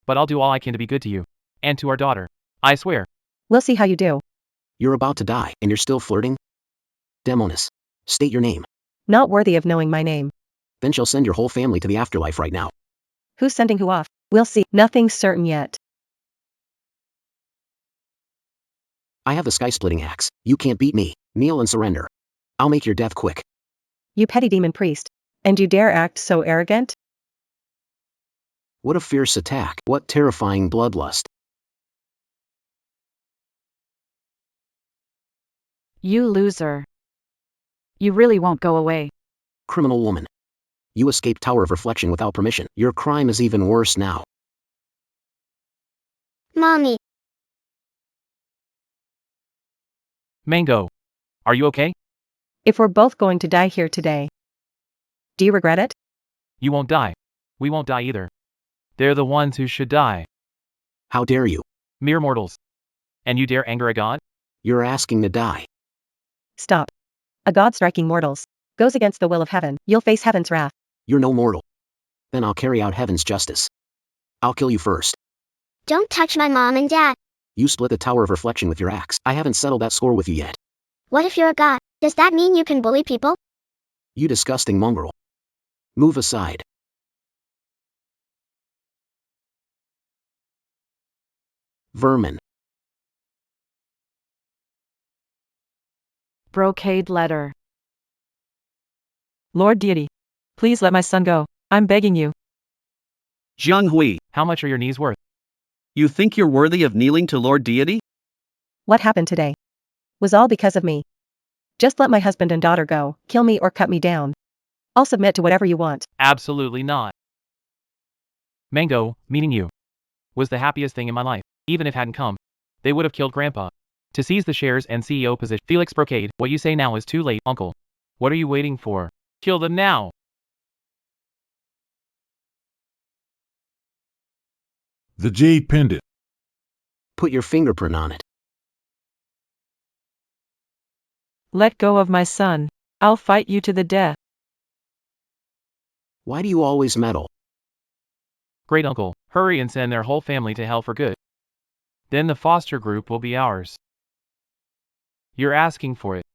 But I'll do all I can to be good to you. And to our daughter. I swear. We'll see how you do. You're about to die, and you're still flirting? Demonis. State your name. Not worthy of knowing my name. Then she'll send your whole family to the afterlife right now. Who's sending who off? We'll see. Nothing's certain yet. I have the sky-splitting axe. You can't beat me. Kneel and surrender. I'll make your death quick. You petty demon priest. And you dare act so arrogant? What a fierce attack. What terrifying bloodlust. You loser. You really won't go away. Criminal woman. You escaped Tower of Reflection without permission. Your crime is even worse now. Mommy. Mango. Are you okay? If we're both going to die here today. Do you regret it? You won't die. We won't die either. They're the ones who should die. How dare you? Mere mortals. And you dare anger a god? You're asking to die. Stop. A god striking mortals. Goes against the will of heaven. You'll face heaven's wrath. You're no mortal. Then I'll carry out heaven's justice. I'll kill you first. Don't touch my mom and dad. You split the Tower of Reflection with your axe. I haven't settled that score with you yet. What if you're a god? Does that mean you can bully people? You disgusting mongrel. Move aside. Vermin. Brocade letter. Lord Deity. Please let my son go. I'm begging you. Jiang Hui, How much are your knees worth? you think you're worthy of kneeling to Lord Deity? What happened today? Was all because of me. Just let my husband and daughter go, kill me or cut me down. I'll submit to whatever you want. Absolutely not. Mango, meeting you, was the happiest thing in my life. Even if hadn't come, they would have killed Grandpa. To seize the shares and CEO position. Felix Brocade, what you say now is too late, uncle. What are you waiting for? Kill them now. The jade pendant. Put your fingerprint on it. Let go of my son. I'll fight you to the death. Why do you always meddle? Great uncle, hurry and send their whole family to hell for good. Then the foster group will be ours. You're asking for it.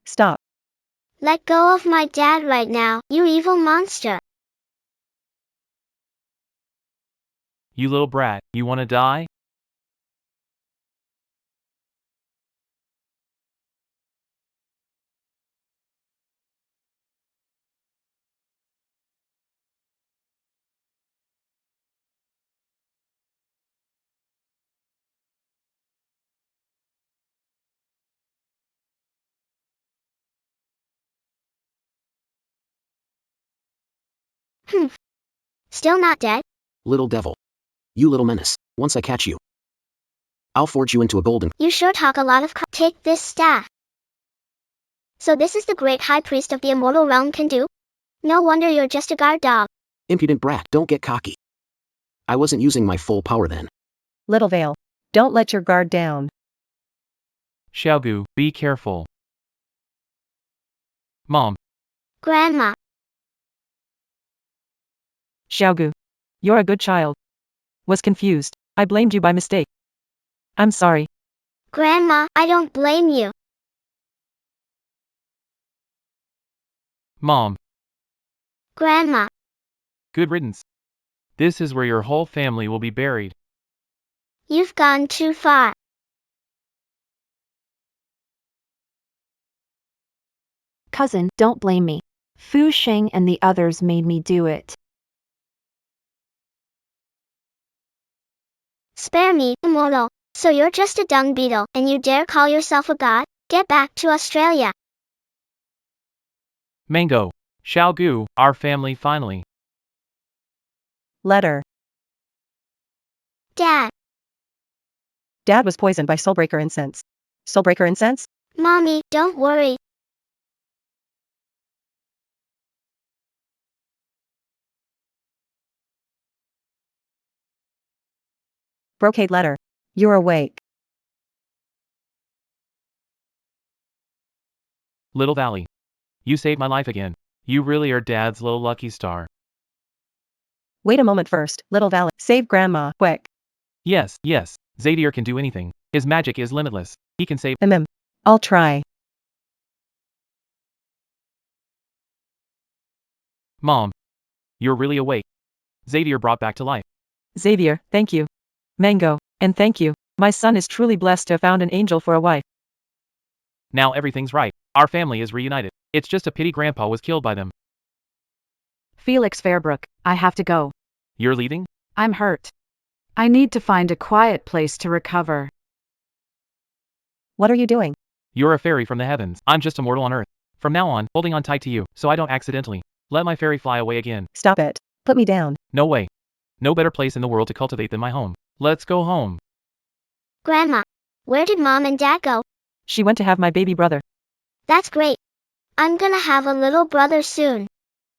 Stop. Let go of my dad right now, you evil monster. You little brat, you wanna die? Still not dead? Little devil. You little menace. Once I catch you, I'll forge you into a golden... You sure talk a lot of Take this staff. So this is the great high priest of the immortal realm can do? No wonder you're just a guard dog. Impudent brat, don't get cocky. I wasn't using my full power then. Little Vale. Don't let your guard down. Xiaogu, be careful. Mom, Grandma. Xiaogu. You're a good child. Was confused. I blamed you by mistake. I'm sorry. Grandma, I don't blame you. Mom, Grandma. good riddance. This is where your whole family will be buried. You've gone too far. Cousin, don't blame me. Fu Sheng and the others made me do it. Spare me, immortal. So you're just a dung beetle, and you dare call yourself a god? Get back to Australia. Mango, Xiaogu, our family finally. Letter. Dad. Dad was poisoned by Soulbreaker incense. Soulbreaker incense? Mommy, don't worry. Brocade letter. You're awake. Little Valley. You saved my life again. You really are Dad's little lucky star. Wait a moment first, Little Valley. Save Grandma, quick. Yes, yes, Xavier can do anything. His magic is limitless. He can save. I'll try. Mom, you're really awake. Xavier brought back to life. Xavier, thank you. Mango, and thank you. My son is truly blessed to have found an angel for a wife. Now everything's right. Our family is reunited. It's just a pity Grandpa was killed by them. Felix Fairbrook, I have to go. You're leaving? I'm hurt. I need to find a quiet place to recover. What are you doing? You're a fairy from the heavens. I'm just a mortal on earth. From now on, holding on tight to you, so I don't accidentally let my fairy fly away again. Stop it. Put me down. No way. No better place in the world to cultivate than my home. Let's go home. Grandma. Where did Mom and Dad go? She went to have my baby brother. That's great. I'm gonna have a little brother soon.